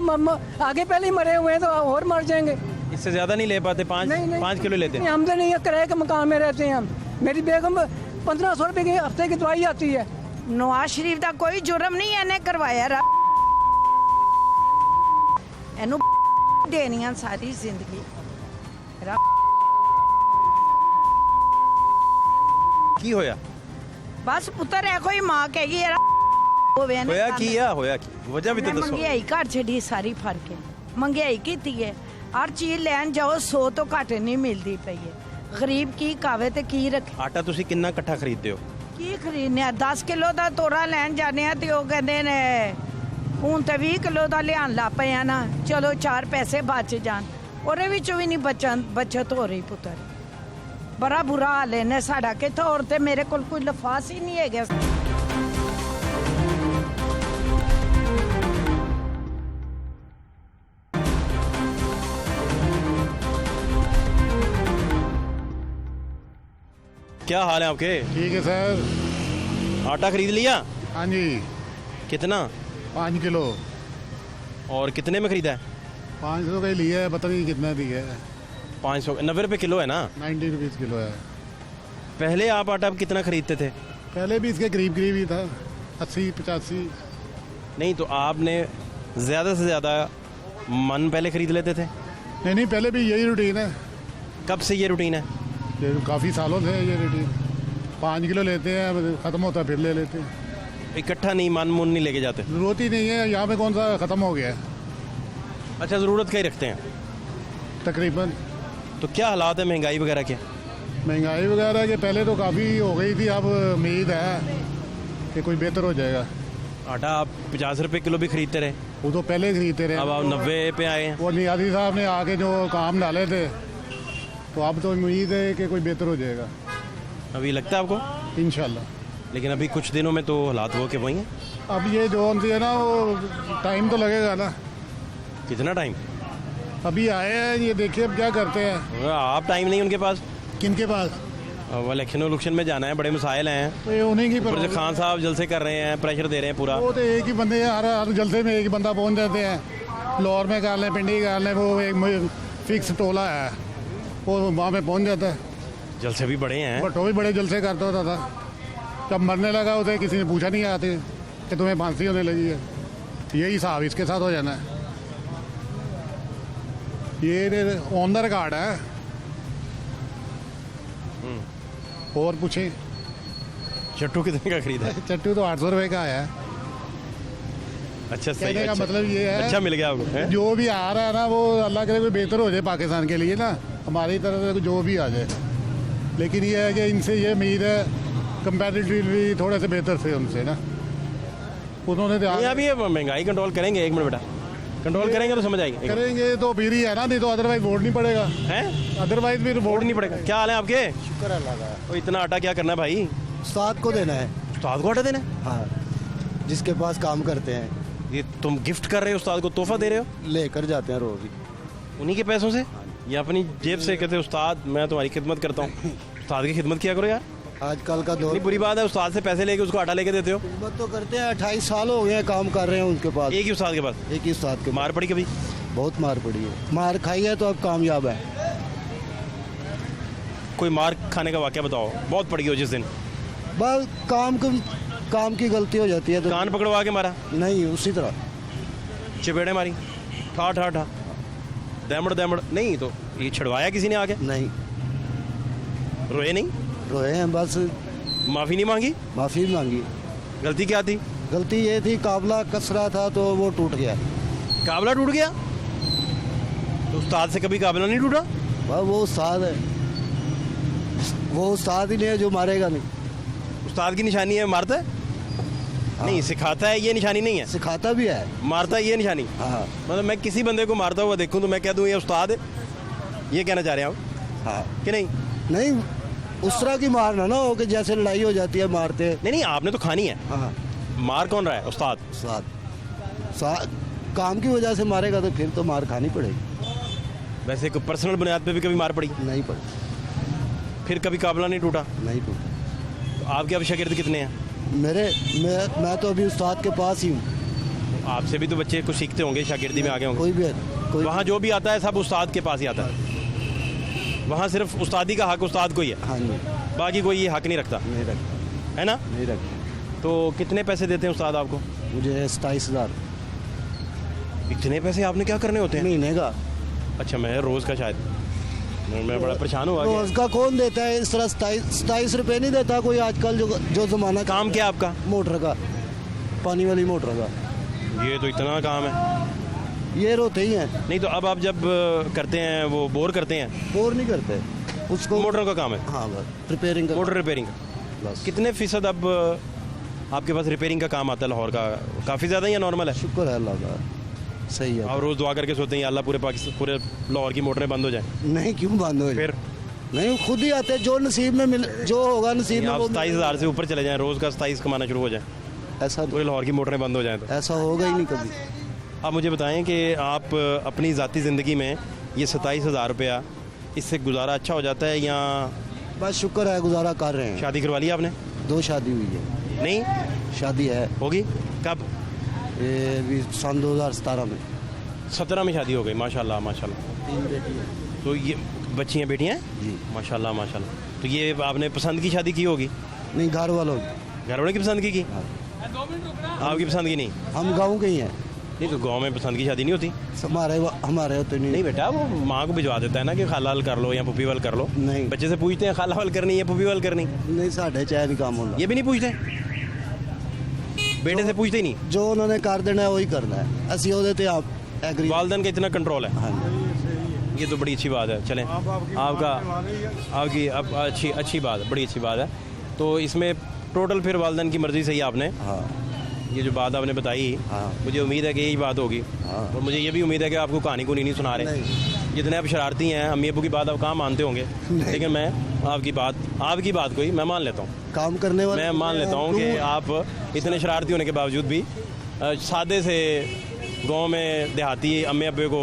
आगे पहले ही मरे हुए हैं तो और मर जाएंगे। इससे ज़्यादा नहीं ले पाते? 5 किलो लेते हैं? आमदनी नहीं है, किराए के मकान में रहते हैं हम। मेरी बेगम 1500 रुपये की हफ्ते की दवाई आती है। नवाज शरीफ का कोई जुर्म नहीं है, करवाया ਇਹਨੂੰ ਦੇਣੀਆਂ ਸਾਰੀ ਜ਼ਿੰਦਗੀ। ਕੀ ਹੋਇਆ? ਬਸ ਪੁੱਤਰ ਹੈ ਕੋਈ ਮਾਂ ਕਹੇਗੀ ਯਾਰ ਹੋਵੇ ਨਾ ਹੋਇਆ ਕੀ ਆ? ਹੋਇਆ ਕੀ? ਵਜ੍ਹਾ ਵੀ ਤਾਂ ਦੱਸੋ। ਮਹਿੰਗਾਈ ਘਰ ਛੱਡੀ ਸਾਰੀ ਫੜ ਕੇ, ਮਹਿੰਗਾਈ ਕੀਤੀ ਹੈ। ਹਰ ਚੀਜ਼ ਲੈਣ ਜਾਓ 100 ਤੋਂ ਘੱਟ ਨਹੀਂ ਮਿਲਦੀ ਪਈ ਹੈ। ਗਰੀਬ ਕੀ ਖਾਵੇ ਤੇ ਕੀ ਰੱਖੇ? ਆਟਾ ਤੁਸੀਂ ਕਿੰਨਾ ਇਕੱਠਾ ਖਰੀਦਦੇ ਹੋ? ਕੀ ਖਰੀਦਨੇ ਆ? 10 ਕਿਲੋ ਦਾ ਤੋਰਾ ਲੈਣ ਜਾਂਦੇ ਆ ਤੇ ਉਹ ਕਹਿੰਦੇ ਨੇ ਹੁਣ ਤਾਂ 20 ਕਿਲੋ ਦਾ ਲਿਆਉਣ ਲੱਗ ਪਏ ਆ ਨਾ, ਚਲੋ 4 ਪੈਸੇ ਬਚ ਜਾਣ। ਉਹਦੇ ਵਿੱਚੋਂ ਵੀ ਨਹੀਂ ਬਚਤ ਹੋ ਰਹੀ ਪੁੱਤਰ। ਬੜਾ ਬੁਰਾ ਹਾਲ ਹੈ ਨੇ ਸਾਡਾ। ਕਿੱਥੋਂ? ਹੋਰ ਤੇ ਮੇਰੇ ਕੋਲ ਕੋਈ ਲਫਾਸ ਹੀ ਨਹੀਂ ਹੈਗਾ। क्या हाल है आपके? ठीक है सर। आटा खरीद लिया? हाँ जी, कितना? 5 किलो। और कितने में खरीदा है? 500 का ही लिया है, पता नहीं कितना दिया है। 500 90 रुपये किलो है ना? 90 रुपीज़ किलो है। पहले आप आटा कितना खरीदते थे? पहले भी इसके करीब करीब ही था, 80-85। नहीं तो आपने ज़्यादा से ज़्यादा मन पहले खरीद लेते थे? नहीं, पहले भी यही रूटीन है। कब से ये रूटीन है? ये काफ़ी सालों से है ये रूटीन। 5 किलो लेते हैं, ख़त्म होता है फिर ले लेते हैं। इकट्ठा नहीं, मन मुन नहीं लेके जाते? ज़रूरत ही नहीं है, यहाँ पे कौन सा ख़त्म हो गया है अच्छा, ज़रूरत का ही रखते हैं तकरीबन। तो क्या हालात है महंगाई वगैरह के? महंगाई वगैरह के पहले तो काफ़ी हो गई थी, अब उम्मीद है कि कोई बेहतर हो जाएगा। आटा आप 50 रुपये किलो भी खरीदते रहे, वो तो पहले खरीदते रहे। अब आप 90 पे आए हैं। वो नियाजी साहब ने आके जो काम डाले थे, तो अब तो उम्मीद है कि कोई बेहतर हो जाएगा अभी लगता है आपको? इंशाल्लाह। लेकिन अभी कुछ दिनों में तो हालात वो के वही हैं। अब ये जो उनसे है ना, वो टाइम तो लगेगा ना। कितना टाइम? अभी आए हैं, ये देखिए अब क्या करते हैं। आप टाइम नहीं उनके पास? किनके पास? अब इलेक्शन में जाना है, बड़े मसाइल हैं। तो ये उन्हीं की ऊपर से खान साहब जलसे कर रहे हैं, प्रेशर दे रहे हैं पूरा। वो तो एक ही बंदे हर जलसे में एक ही बंदा पहुंच जाते हैं। लाहौर में कर लें, पिंडी कर लें, वो एक फिक्स टोला है, वो वहाँ पे पहुंच जाता है। जलसे भी बड़े हैं। बट वो भी बड़े जलसे करता होता था। जब मरने लगा उसे किसी ने पूछा नहीं आते कि तुम्हें फांसी होने लगी है। यही हिसाब इसके साथ हो जाना है। ये ऑन द रिकॉर्ड है। और पूछे चट्टू कितने का खरीदा है? चट्टू तो 800 रुपये का आया है। अच्छा, सही। कहने का अच्छा, मतलब ये है, अच्छा मिल गया आपको, हैं? जो भी आ रहा है ना, वो अल्लाह करे कोई बेहतर हो जाए पाकिस्तान के लिए ना, हमारी तरफ से जो भी आ जाए। लेकिन ये है कि इनसे ये उम्मीद है कंपैरेटिवली थोड़े से बेहतर से उनसे ना। उन्होंने नहीं, अभी ये महंगाई कंट्रोल करेंगे। एक मिनट बेटा, कंट्रोल करेंगे तो समझ आएगी। करेंगे तो फिर ही है ना, नहीं तो अदरवाइज वोट नहीं पड़ेगा। हैं? अदरवाइज फिर वोट नहीं पड़ेगा। क्या हाल है आपके? शुक्र अल्लाह का। तो इतना आटा क्या करना है भाई? उस्ताद को देना है। उस्ताद को आटा देना है? हाँ, जिसके पास काम करते हैं। ये तुम गिफ्ट कर रहे हो, उस्ताद को तोहफा दे रहे हो? लेकर जाते हैं रोज ही। उन्हीं के पैसों से या अपनी जेब से? कहते उस्ताद मैं तुम्हारी खिदमत करता हूँ। उस्ताद की खिदमत किया करो यार। आजकल का दौर इतनी बुरी बात है उस्ताद से पैसे लेके उसको आटा लेके देते हो? खिदमत तो करते हैं। 28 साल हो गए हैं काम कर रहे हैं उनके पास। एक ही उस्ताद के पास? एक ही उस्ताद के पास। मार पड़ी कभी? बहुत मार पड़ी है। मार खाई है तो अब कामयाब है। कोई मार खाने का वाकया बताओ, बहुत पड़ी हो जिस दिन। बस काम की गलती हो जाती है तो। कान पकड़वा के मारा? नहीं, उसी तरह चपेड़े मारी? ठा ठा ठा दैमड़ दैमड़? नहीं तो ये छड़वाया किसी ने आके? नहीं। रोए नहीं? रोए हैं बस। माफ़ी नहीं मांगी? माफ़ी मांगी। गलती क्या थी? गलती ये थी, काबला कसरा था तो वो टूट गया। काबला टूट गया? तो उस्ताद से कभी काबला नहीं टूटा? बस वो उस्ताद है, वो उस्ताद ही नहीं है जो मारेगा नहीं। उस्ताद की निशानी है मारता है? नहीं, सिखाता है ये निशानी नहीं है। सिखाता भी है, मारता है ये निशानी। हाँ मतलब मैं किसी बंदे को मारता हुआ देखूं तो मैं कह दूं ये उस्ताद है, ये कहना चाह रहे हैं आप हाँ। कि नहीं? नहीं, उस तरह की मारना ना हो कि जैसे लड़ाई हो जाती है मारते। नहीं, आपने तो खानी है। हाँ, मार कौन रहा है? उस्ताद। काम की वजह से मारेगा तो फिर तो मार खानी पड़ेगी। वैसे कोई पर्सनल बुनियाद पे भी कभी मार पड़ी? नहीं पड़ी। फिर कभी काबला नहीं टूटा? नहीं टूटा। तो आपके अब शागिर्द कितने हैं? मैं तो अभी उस्ताद के पास ही हूँ। आपसे भी तो बच्चे कुछ सीखते होंगे, शागिर्दी में आगे होंगे। कोई भी वहाँ जो भी आता है सब उस्ताद के पास ही आता है। वहाँ सिर्फ उस्तादी का हक उस्ताद को ही है, हाँ जी, बाकी कोई ये हक नहीं रखता, नहीं रखता, है ना? नहीं रखता। तो कितने पैसे देते हैं उस्ताद आपको? मुझे 27,000। इतने पैसे आपने क्या करने होते हैं? महीने का। अच्छा, मैं रोज़ का शायद, मैं बड़ा परेशान हुआ। रोज का कौन देता है इस तरह? 27 रुपए नहीं देता कोई आजकल, जो जमाना। काम क्या आपका? मोटर का, पानी वाली मोटर का। ये तो इतना काम है। ये रोते ही हैं। नहीं तो अब आप जब करते हैं वो बोर करते हैं? बोर नहीं करते उसको, मोटरों का काम है। हाँ बस रिपेयरिंग का। मोटर रिपेयरिंग का। बस। कितने फीसद अब आपके पास रिपेयरिंग का काम आता है लाहौर का? काफ़ी ज़्यादा या नॉर्मल है? शुक्र है अल्लाह का, सही है। आप रोज़ दुआ करके सोते हैं अल्लाह पूरे पाकिस्तान, पूरे लाहौर की मोटरें बंद हो जाएं? नहीं, क्यों बंद हो? फिर नहीं, खुद ही आते, जो नसीब में मिल, जो होगा नसीब में आप वो 27,000 से ऊपर चले जाएं, रोज़ का 27 कमाना शुरू हो जाए, ऐसा पूरे लाहौर की मोटरें बंद हो जाएं तो ऐसा होगा ही नहीं कभी। आप मुझे बताएं कि आप अपनी ज़ाती ज़िंदगी में ये 27,000 रुपया, इससे गुजारा अच्छा हो जाता है या? बस शुक्र है, गुजारा कर रहे हैं। शादी करवा ली आपने? 2 शादी हुई है। नहीं शादी है, होगी कब? ये भी सन 2017 में। 17 में शादी हो गई, माशाल्लाह माशाल्लाह। 3 बेटी है तो ये बच्चियाँ बेटियाँ हैं? जी। माशाल्लाह माशाल्लाह। तो ये आपने पसंद की शादी की होगी? नहीं, घर वालों, घर वालों की पसंद की? आपकी पसंद की नहीं? हम गाँव के ही हैं। नहीं तो गांव में पसंद की शादी नहीं होती? हमारे होते नहीं। नहीं बेटा, वो माँ को भिजवा देता है ना कि खालाल कर लो या पुप्पी वाल कर लो। नहीं। बच्चे से पूछते हैं खाला वाल करनी या पुप्पी वाल करनी? नहीं, साढ़े चाहे नहीं काम होना। ये भी नहीं पूछते? बेटे से पूछते ही नहीं? जो उन्होंने कर देना है वही करना है। असि हो देते आप एग्री। वालदेन का इतना कंट्रोल है? हाँ जी। ये तो बड़ी अच्छी बात है। चलें, आपकी अब अच्छी बात है, बड़ी अच्छी बात है। तो इसमें टोटल फिर वालदेन की मर्ज़ी से ही आपने हाँ ये जो बात आपने बताई, हाँ। मुझे उम्मीद है कि यही बात होगी। हाँ। और मुझे ये भी उम्मीद है कि आपको कहानी को नहीं सुना रहे। जितने आप शरारती हैं, अम्मी अबू की बात आप कहाँ मानते होंगे, लेकिन मैं आपकी बात को ही मैं मान लेता हूँ। काम करने वाले मैं मान लेता हूँ कि आप इतने शरारती होने के बावजूद भी सादे से गांव में देहाती अम्मी अब्बे को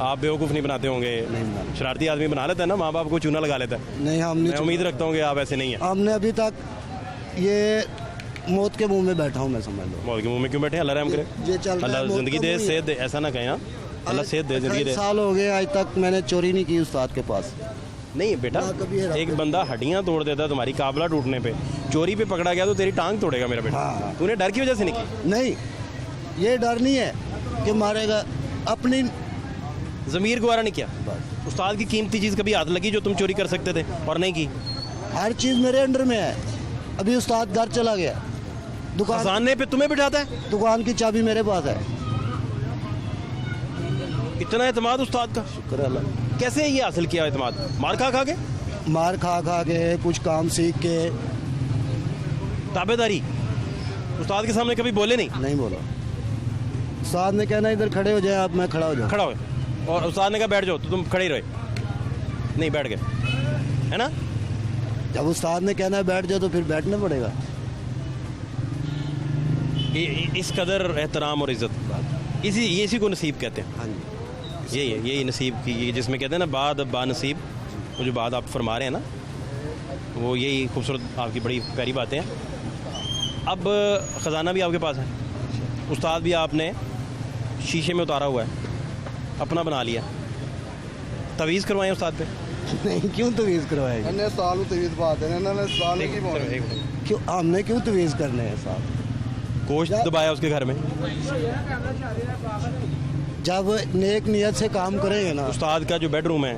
आप बेवकूफ़ नहीं बनाते होंगे। नहीं, शरारती आदमी बना लेता है ना, माँ बाप को चूना लगा लेता है। नहीं, हम मैं नहीं। उम्मीद रखता हूँ कि आप ऐसे नहीं हैं। हमने अभी तक ये मौत के मुंह में बैठा हूँ, मैं समझ लो। मौत के मुंह में क्यों बैठे? अल्लाह रहम करे। ये चल रहा है, अल्लाह मौत ज़िंदगी का दे, मुंह ही सेहत दे, ऐसा ना कहें। हाँ, अल्लाह सेहत दे, ज़िंदगी दे। 28 साल हो गए आज तक मैंने चोरी नहीं की उस्ताद के पास। नहीं बेटा, ना कभी हेरा एक फेरी। बंदा हड्डियां तोड़ देता है तुम्हारी काबला टूटने पे, चोरी पे पकड़ा गया तो तेरी टांग तोड़ेगा मेरा बेटा। हाँ। तूने डर की वजह से नहीं की? नहीं, ये डर नहीं है कि मारेगा, अपनी ज़मीर गवारा नहीं किया। बस। उस्ताद की कीमती चीज़ कभी हाथ लगी जो तुम चोरी कर सकते थे और नहीं की? हर चीज़ मेरे अंडर में है। अभी उस्ताद घर चला गया, दुकान खजाने पे तुम्हें बिठाता है? दुकान की चाबी मेरे पास है। इतना एतमाद उस्ताद का? शुक्र अल्लाह। कैसे ये हासिल किया एतमाद? मार खा खा के? मार खा खा के, कुछ काम सीख के। ताबेदारी? उस्ताद के सामने कभी बोले नहीं? नहीं बोला। उस्ताद ने कहना इधर खड़े हो जाए आप, मैं खड़ा हो जाऊँ। खड़ा हो, और उस्ताद ने कहा बैठ जाओ तो तुम खड़े ही रहे? नहीं, बैठ गए, है ना? जब उस्ताद ने कहना है बैठ जाओ तो फिर बैठना पड़ेगा। इस कदर एहतराम और इज़्ज़त इसी को नसीब कहते हैं। हाँ जी, यही नसीब की, ये जिसमें कहते हैं ना बाद बा नसीब, वो जो बात आप फरमा रहे हैं ना, वो यही खूबसूरत आपकी बड़ी प्यारी बातें हैं। अब ख़जाना भी आपके पास है, उस्ताद भी आपने शीशे में उतारा हुआ है, अपना बना लिया। तवीज़ करवाएं उस्ताद पे? नहीं, क्यों तवीज़ करवाएंगे? इन्हें साल तवीज़ बात है, इन्होंने साल की चलो, एक मिनट। क्यों हमने क्यों तवीज़ करने हैं साहब? गोश्त दबाया उसके घर में? जब नेक नियत से काम करेंगे ना। उस्ताद का जो बेडरूम है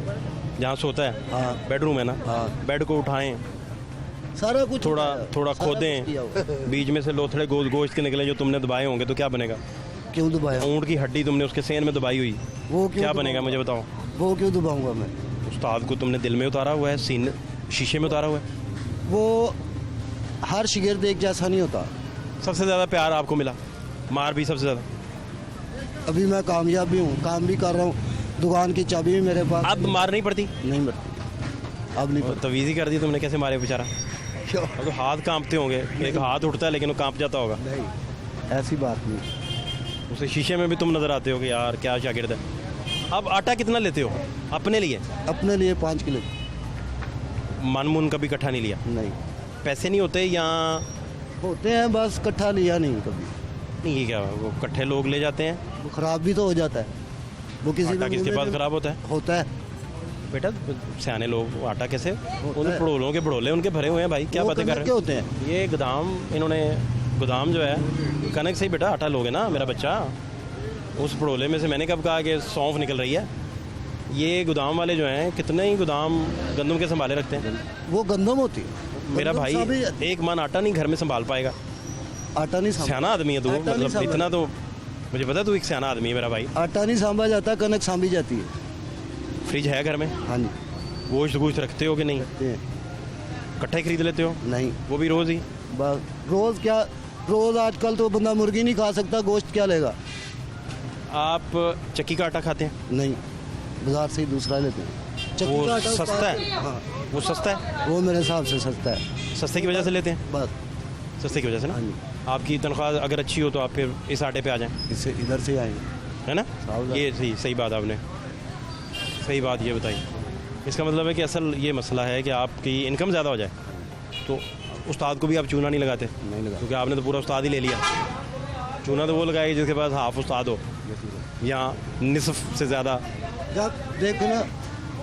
जहाँ सोता है, हाँ। बेडरूम है ना, हाँ। बेड को उठाएं, सारा कुछ थोड़ा सारा कुछ किया खोदें, हुआ। बीच में से लोथड़े गोश्त के निकले जो तुमने दबाए होंगे तो क्या बनेगा? क्यों दबाया? ऊँट की हड्डी तुमने उसके सेन में दबाई हुई, वो क्यों क्या बनेगा मुझे बताओ? वो क्यों दबाऊंगा मैं? उस्ताद को तुमने दिल में उतारा हुआ है, सीने शीशे में उतारा हुआ है। वो हर शिगिर्द एक जैसा नहीं होता। सबसे ज़्यादा प्यार आपको मिला, मार भी सबसे ज़्यादा। अभी मैं कामयाब भी हूँ, काम भी कर रहा हूँ, दुकान की चाबी भी मेरे पास। अब मार नहीं पड़ती? नहीं मरती, अब नहीं पड़ती। तवीज़ ही कर दी तुमने, कैसे मारे बेचारा? क्यों? अब तो हाथ कांपते होंगे, एक हाथ उठता है लेकिन वो कांप जाता होगा। नहीं, ऐसी बात नहीं। उसे शीशे में भी तुम नज़र आते हो कि यार क्या शागिर्द है। अब आटा कितना लेते हो अपने लिए? अपने लिए 5 किलो। मन मुन कभी इकट्ठा नहीं लिया? नहीं, पैसे नहीं होते या होते हैं बस, इकट्ठा लिया नहीं कभी। नहीं? ये क्या, वो इकट्ठे लोग ले जाते हैं? वो ख़राब भी तो हो जाता है। वो किसी आटा के किसके मुंह पास में ख़राब होता है? होता है। बेटा सियाने लोग, वो आटा कैसे, उन है। पड़ोलों के बड़ोले उनके भरे हुए हैं भाई, क्या वो बातें कर कनक रहे के हैं? होते हैं। ये गोदाम, इन्होंने गोदाम जो है कनक से ही बेटा आटा लोगे ना मेरा बच्चा। उस पड़ोले में से मैंने कब कहा कि सौंफ निकल रही है। ये गोदाम वाले जो हैं कितने ही गोदाम गंदम के संभाले रखते हैं। वो गंदम होती है। मेरा गंदम भाई साबी- एक मन आटा नहीं घर में संभाल पाएगा। आटा नहीं सामा- सियाना आदमी है तू, आटा नहीं मतलब सामा- इतना तो मुझे पता है तू एक सियाना आदमी है मेरा भाई। आटा नहीं सांभा जाता, कनक सांभी जाती है। फ्रिज है घर में? हाँ जी, गोश्त रखते हो कि नहीं? रखते हैं। इकट्ठा ही खरीद लेते हो? नहीं, वो भी रोज़ ही? बस रोज़ क्या, रोज़ आजकल तो बंदा मुर्गी नहीं खा सकता, गोश्त क्या लेगा। आप चक्की का आटा खाते हैं? नहीं, बाजार से ही दूसरा लेते हैं। चक्की वो का आटा सस्ता है? हाँ, वो सस्ता है? वो मेरे हिसाब से सस्ता है। सस्ते की वजह से लेते हैं? बस सस्ते की वजह से ना? हाँ जी। आपकी तनख्वाह अगर अच्छी हो तो आप फिर इस आटे पे आ जाएं, इससे इधर से आएंगे। है ना? साहब। ये सही बात आपने सही बात ये बताई। इसका मतलब है कि असल ये मसला है कि आपकी इनकम ज़्यादा हो जाए तो उस्ताद को भी आप चूना नहीं लगाते, नहीं लगा। क्योंकि आपने तो पूरा उस्ताद ही ले लिया। चूना तो वो लगाएगी जिसके पास हाफ उस्ताद हो या निसफ से ज़्यादा। जब देखो ना,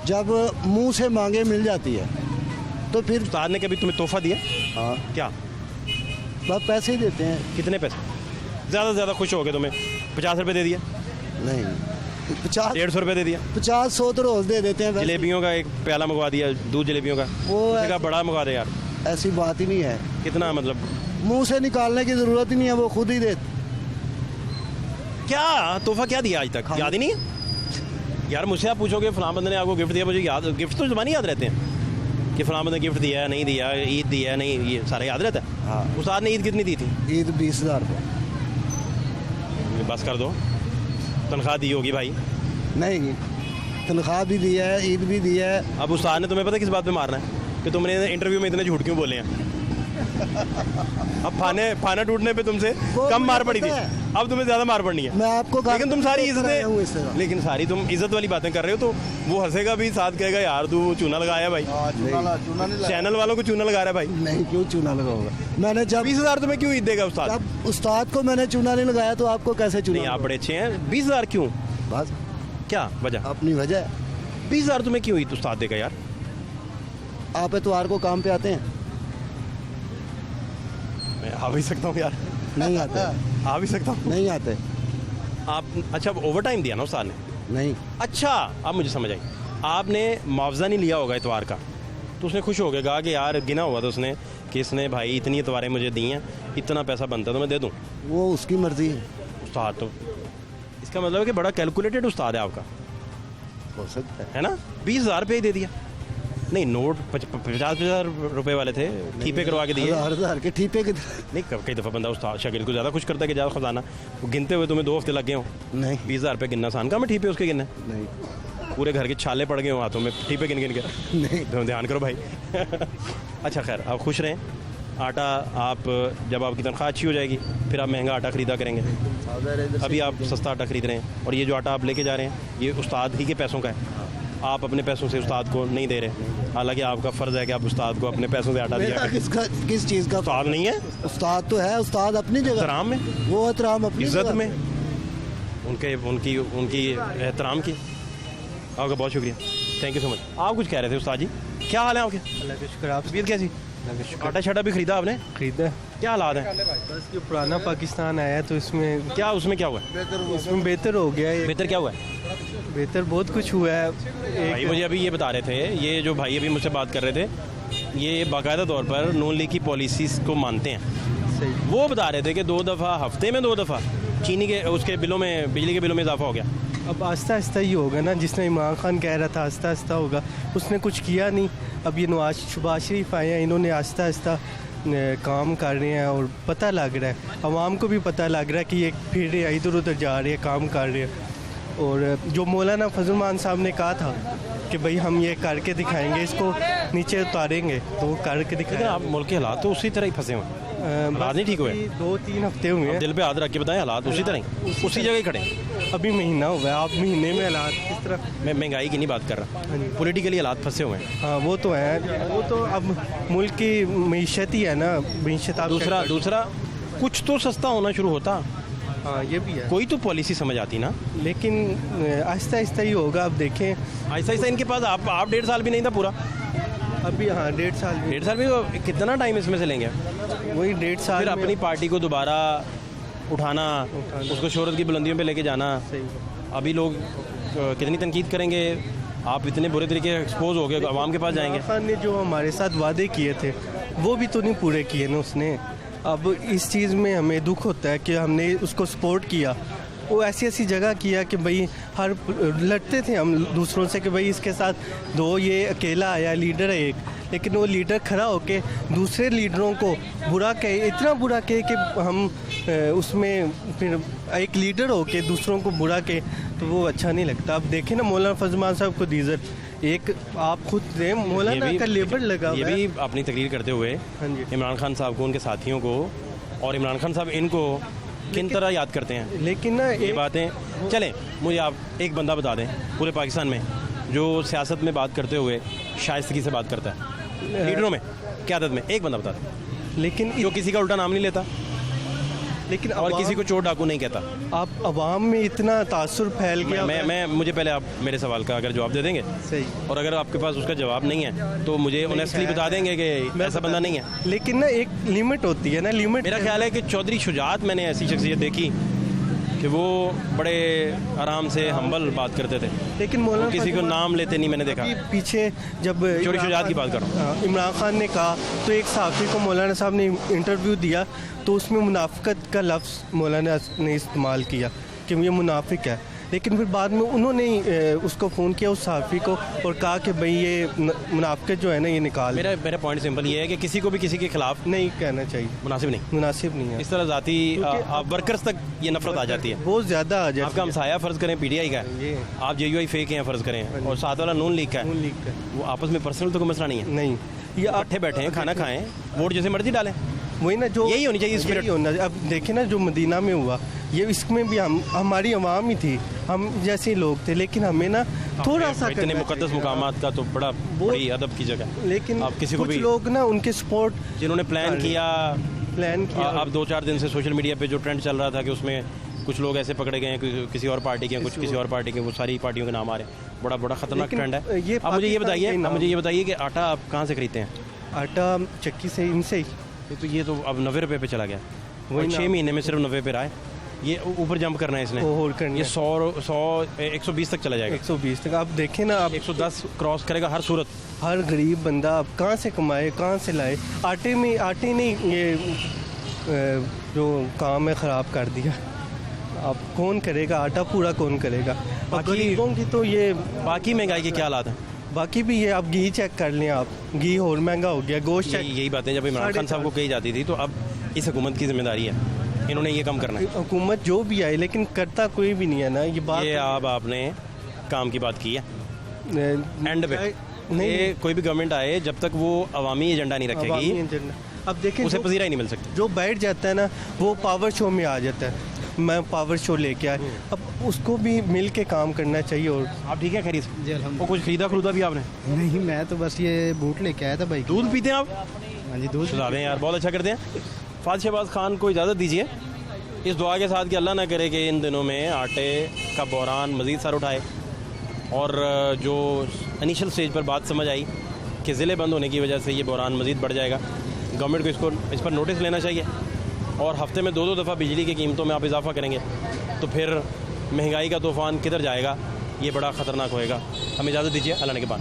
जब मुंह से मांगे मिल जाती है तो फिर उस्ताद ने कभी तुम्हें तोहफा दिया? हाँ, क्या? बस पैसे ही देते हैं। कितने पैसे? ज़्यादा से ज़्यादा खुश हो गए तुम्हें 50 रुपये दे दिया, नहीं, 50 150 रुपये दे दिया, 50-100 तो रोज दे देते हैं। वैसे जलेबियों का एक प्याला मंगवा दिया, दूध जलेबियों का, वो उसने कहा बड़ा मंगवा दे यार। ऐसी बात ही नहीं है, कितना मतलब मुंह से निकालने की जरूरत ही नहीं है, वो खुद ही देते। क्या तोहफा क्या दिया आज तक? याद ही नहीं है यार। मुझसे आप पूछोगे फलां बंदे ने आपको गिफ्ट दिया, मुझे याद, गिफ्ट तो ज़बानी याद रहते हैं कि फलां बंदे गिफ्ट दिया है, नहीं दिया, ईद दिया है, नहीं, ये सारा याद रहता है। हाँ। उस्ताद ने ईद कितनी दी थी? ईद 20,000 रुपये। बस कर दो, तनख्वाह दी होगी भाई। नहीं, तनख्वाह भी दी है, ईद भी दी है। अब उस्ताद ने तुम्हें पता किस बात पे मारना है कि तुमने इंटरव्यू में इतने झूठ क्यों बोले हैं। अब फाना टूटने पे तुमसे वो कम मार मुझे पड़ी थी, पता है। अब तुम्हें ज़्यादा मार पड़नी है। मैं आपको लेकिन तुम सारी कराया हूँ इससे। इज्जतें, लेकिन सारी तुम इज्जत वाली बातें कर रहे हो तो वो हंसेगा भी, साथ कहेगा यार तू चूना लगाया भाई, चूना नहीं चैनल वालों को चूना लगा रहा है भाई। नहीं, क्यों चूना लगाऊंगा? मैंने जब 20,000 तुम्हें क्यों ईद देगा उस्ताद? जब उस्ताद को मैंने चूना नहीं लगाया तो आपको कैसे चूना? नहीं, आप बड़े अच्छे हैं। 20,000 क्यों? बस क्या वजह? अपनी वजह है। 20,000 तुम्हें क्यों ईद उस्ताद देगा यार? आप एतवार को काम पे आते हैं? मैं आ भी सकता हूँ यार, नहीं आते। आ भी सकता हूँ। नहीं आते। आप अच्छा ओवर टाइम दिया ना उस्ताद ने? नहीं, अच्छा अब मुझे समझ आई। आपने मुआवजा नहीं लिया होगा इतवार का, तो उसने खुश हो गया, कहा कि यार गिना हुआ था उसने कि इसने भाई इतनी इतवारें मुझे दी हैं, इतना पैसा बनता है तो मैं दे दूँ। वो उसकी मर्जी है। उस्ताद तो इसका मतलब है कि बड़ा कैलकुलेटेड उस्ताद है आपका, हो सकता है ना? 20,000 रुपये ही दे दिया। नहीं, नोट 50,000 रुपये वाले थे, ठीपे करवा के दिए। 1000 के ठीपे के। नहीं, कई दफ़ा बंदा उस्ताद शागिर्द को ज़्यादा खुश करता है कि ज़्यादा खजाना, वो गिनते हुए तुम्हें 2 हफ्ते लग गए हो। नहीं, 20,000 रुपये गिनना आसान काम है ठीपे उसके गिनने? नहीं, पूरे घर के छाले पड़ गए हो हाथों में ठीपे गिन गिन के। नहीं। ध्यान करो भाई। अच्छा खैर, आप खुश रहें। आटा आप जब आपकी तनख्वाह अच्छी हो जाएगी फिर आप महंगा आटा ख़रीदा करेंगे। अभी आप सस्ता आटा ख़रीद रहे हैं और ये जो आटा आप लेके जा रहे हैं ये उस्ताद ही के पैसों का है, आप अपने पैसों से उस्ताद को नहीं दे रहे। हालांकि आपका फ़र्ज़ है कि आप उस्ताद को अपने पैसों से आटा दिया मेरा करें। किस चीज़ का उस्ताद नहीं है, उस्ताद तो है, उस्ताद अपनी जगह एहतराम में, वो एहतराम अपनी इज़्ज़त जगह। में, उनकी एहतराम की। आपका बहुत शुक्रिया, थैंक यू सो मच। आप कुछ कह रहे थे उस्ताद जी, क्या हाल है आपके? अल्लाह का शुक्र। आप तबीयत कैसी? आटा शाटा भी ख़रीदा आपने? खरीदा है। क्या हालात हैं? बस जो पुराना पाकिस्तान आया है तो इसमें उसमें क्या हुआ? इसमें बेहतर हो गया है। बेहतर क्या हुआ है? बेहतर बहुत कुछ हुआ है। भाई मुझे अभी ये बता रहे थे, ये जो भाई अभी मुझसे बात कर रहे थे, ये बाकायदा तौर पर नून लीग की पॉलिसीज़ को मानते हैं। सही। वो बता रहे थे कि 2 दफ़ा हफ्ते में 2 दफ़ा चीनी के उसके बिलों में, बिजली के बिलों में इजाफा हो गया। अब आहिस्ता आहिस्ता ही होगा ना, जिसने इमरान खान कह रहा था आहिस्ता आहिस्ता होगा, उसने कुछ किया नहीं। अब ये शहबाज शरीफ आए हैं, इन्होंने आहिस्ता आहिस्ता काम कर रहे हैं और पता लग रहा है, आवाम को भी पता लग रहा है कि ये फिर रहे हैं, इधर उधर जा रहे हैं, काम कर रहे हैं। और जो मौलाना फजल मान साहब ने कहा था कि भाई हम ये करके दिखाएंगे, इसको नीचे उतारेंगे, तो वो करके लेकिन दिखाएंगे। आप मुल्क के हालात तो उसी तरह ही फंसे हुए, हालात नहीं ठीक हुए। 2-3 हफ्ते हुए हैं। दिल पे हाथ रख के बताएं, हालात उसी तरह ही, उसी जगह ही खड़े। अभी महीना हुआ है, आप महीने में हालात किस तरह? मैं महंगाई की नहीं बात कर रहा, पॉलिटिकली हालात फंसे हुए हैं। हाँ वो तो है, वो तो अब मुल्क की मीशत ही है ना, मीशत। आप दूसरा कुछ तो सस्ता होना शुरू होता। हाँ ये भी है, कोई तो पॉलिसी समझ आती ना। लेकिन आहिस्ता आहिस्ता ही होगा। अब देखें, आहिस्ता आहिस्ता इनके पास आप 1.5 साल भी नहीं था पूरा। अभी हाँ 1.5 साल भी कितना टाइम इसमें से लेंगे? वही 1.5 साल फिर अपनी पार्टी को दोबारा उठाना, उसको शोहरत की बुलंदियों पे लेके जाना। अभी लोग कितनी तनकीद करेंगे, आप इतने बुरे तरीके एक्सपोज हो गए, आवाम के पास जाएंगे। खान ने जो हमारे साथ वादे किए थे वो भी तो नहीं पूरे किए ना उसने। अब इस चीज़ में हमें दुख होता है कि हमने उसको सपोर्ट किया, वो ऐसी ऐसी जगह किया कि भाई हर लड़ते थे हम दूसरों से कि भाई इसके साथ दो, ये अकेला आया लीडर है एक, लेकिन वो लीडर खड़ा होके दूसरे लीडरों को बुरा कहे, इतना बुरा कहे कि हम उसमें फिर एक लीडर होके दूसरों को बुरा कहे तो वो अच्छा नहीं लगता। अब देखें ना मौलाना फजमान साहब को दीजर एक आप खुद थे, मौलाना का लेबर लगा ये भी अपनी तकरीर करते हुए इमरान खान साहब को, उनके साथियों को, और इमरान खान साहब इनको किन तरह याद करते हैं। लेकिन ना ये बातें चलें, मुझे आप एक बंदा बता दें पूरे पाकिस्तान में जो सियासत में बात करते हुए शाइस्तगी से बात करता है, लीडरों में, क़यादत में, एक बंदा बता दें लेकिन जो किसी का उल्टा नाम नहीं लेता, लेकिन और किसी को चोर डाकू नहीं कहता। आप अवाम में इतना तासुर फैल गया। मैं मुझे पहले आप मेरे सवाल का अगर जवाब दे देंगे सही, और अगर आपके पास उसका जवाब नहीं है तो मुझे ऑनेस्टली बता देंगे कि ऐसा बंदा नहीं है। लेकिन ना एक लिमिट होती है ना, लिमिट। मेरा ख्याल है कि चौधरी शुजात, मैंने ऐसी शख्सियत देखी कि वो बड़े आराम से हम्बल बात करते थे, लेकिन मौलाना किसी को नाम लेते नहीं मैंने देखा। पीछे जब चौधरी शुजात की बात कर रहा हूँ, इमरान खान ने कहा तो एक सहाफ़ी को मौलाना साहब ने इंटरव्यू दिया तो उसमें मुनाफिकत का लफ्ज़ मौलाना ने इस्तेमाल किया कि ये मुनाफिक है, लेकिन फिर बाद में उन्होंने उसको फ़ोन किया उस सहाफ़ी को और कहा कि भाई ये मुनाफिकत जो है ना ये निकाल। मेरा पॉइंट सिंपल ये है कि किसी को भी किसी के खिलाफ नहीं कहना चाहिए, मुनासिब नहीं है। इस तरह ज़ाती वर्कर्स तक ये नफरत आ जाती है, बहुत ज़्यादा आ जाती है। आपका हमसाया फ़र्ज़ करें PTI का है, आप JUI फेक हैं फ़र्ज़ करें, और साथ वाला नून लीग का है, वो आपस में पर्सनल तो कोई मसला नहीं है। नहीं, ये इकट्ठे बैठे हैं, खाना खाएं, वोट जैसे मर्जी डालें, वही ना जो यही होनी चाहिए स्पिरिट। अब देखें ना जो मदीना में हुआ, ये इसमें भी हमारी अवाम ही थी, हम जैसे लोग थे, लेकिन हमें ना थोड़ा सा इतने मुकद्दस मुकामात का तो बड़ी अदब की जगह, लेकिन आप किसी को कुछ भी लोग ना उनके सपोर्ट जिन्होंने प्लान किया अब 2-4 दिन से सोशल मीडिया पे जो ट्रेंड चल रहा था कि उसमें कुछ लोग ऐसे पकड़े गए हैं किसी और पार्टी के, कुछ किसी और पार्टी के, वो सारी पार्टियों के नाम आ रहे हैं, बड़ा खतरनाक ट्रेंड है। आप मुझे ये बताइए कि आटा आप कहाँ से खरीदते हैं? आटा चक्की से, इनसे ही। तो ये तो अब 90 रुपये पे चला गया, वही 6 महीने में सिर्फ 90 पे रहा है। ये ऊपर जंप करना है इसने, ये 100-120 तक चला जाएगा, 120 तक। आप देखें ना, आप 110 क्रॉस करेगा हर सूरत। हर गरीब बंदा अब कहाँ से कमाए, कहाँ से लाए? आटे ने ये जो काम है ख़राब कर दिया। अब कौन करेगा, आटा पूरा कौन करेगा? गरीबों की तो ये बाकी महंगाई के क्या हालात हैं? बाकी भी ये आप घी चेक कर लें, आप घी और महंगा हो गया, गोश्त चेक। यही बातें जब इमरान खान साहब को कही जाती थी, तो अब इस हुकूमत की जिम्मेदारी है, इन्होंने ये कम करना है। हुकूमत जो भी आए लेकिन करता कोई भी नहीं है ना, ये बात। ये आपने काम की बात की है एंड पे नहीं, कोई भी गवर्नमेंट आए जब तक वो अवामी एजेंडा नहीं रखेगी, अब देखें उसे पजीरा ही नहीं मिल सकती। जो बैठ जाता है ना वो पावर शो में आ जाता है, मैं पावर शो लेके आए, अब उसको भी मिल के काम करना चाहिए। और आप ठीक है खरीद वो कुछ खरीदा भी आपने? नहीं, मैं तो बस ये बूट लेके आया था भाई। दूध पीते हैं आप? हाँ जी, दूध सुझाव हैं यार, बहुत अच्छा करते हैं। फाद शहबाज खान को इजाज़त दीजिए इस दुआ के साथ कि अल्लाह ना करे कि इन दिनों में आटे का बहरान मज़ीद सर उठाए, और जो इनिशियल स्टेज पर बात समझ आई कि ज़िले बंद होने की वजह से ये बहरान मज़ीद बढ़ जाएगा, गवर्नमेंट को इस पर नोटिस लेना चाहिए, और हफ्ते में 2-2 दफ़ा बिजली की कीमतों में आप इजाफा करेंगे तो फिर महंगाई का तूफ़ान किधर जाएगा, ये बड़ा ख़तरनाक होएगा। हमें इजाज़त दीजिए, अल्लाह ने के बाद।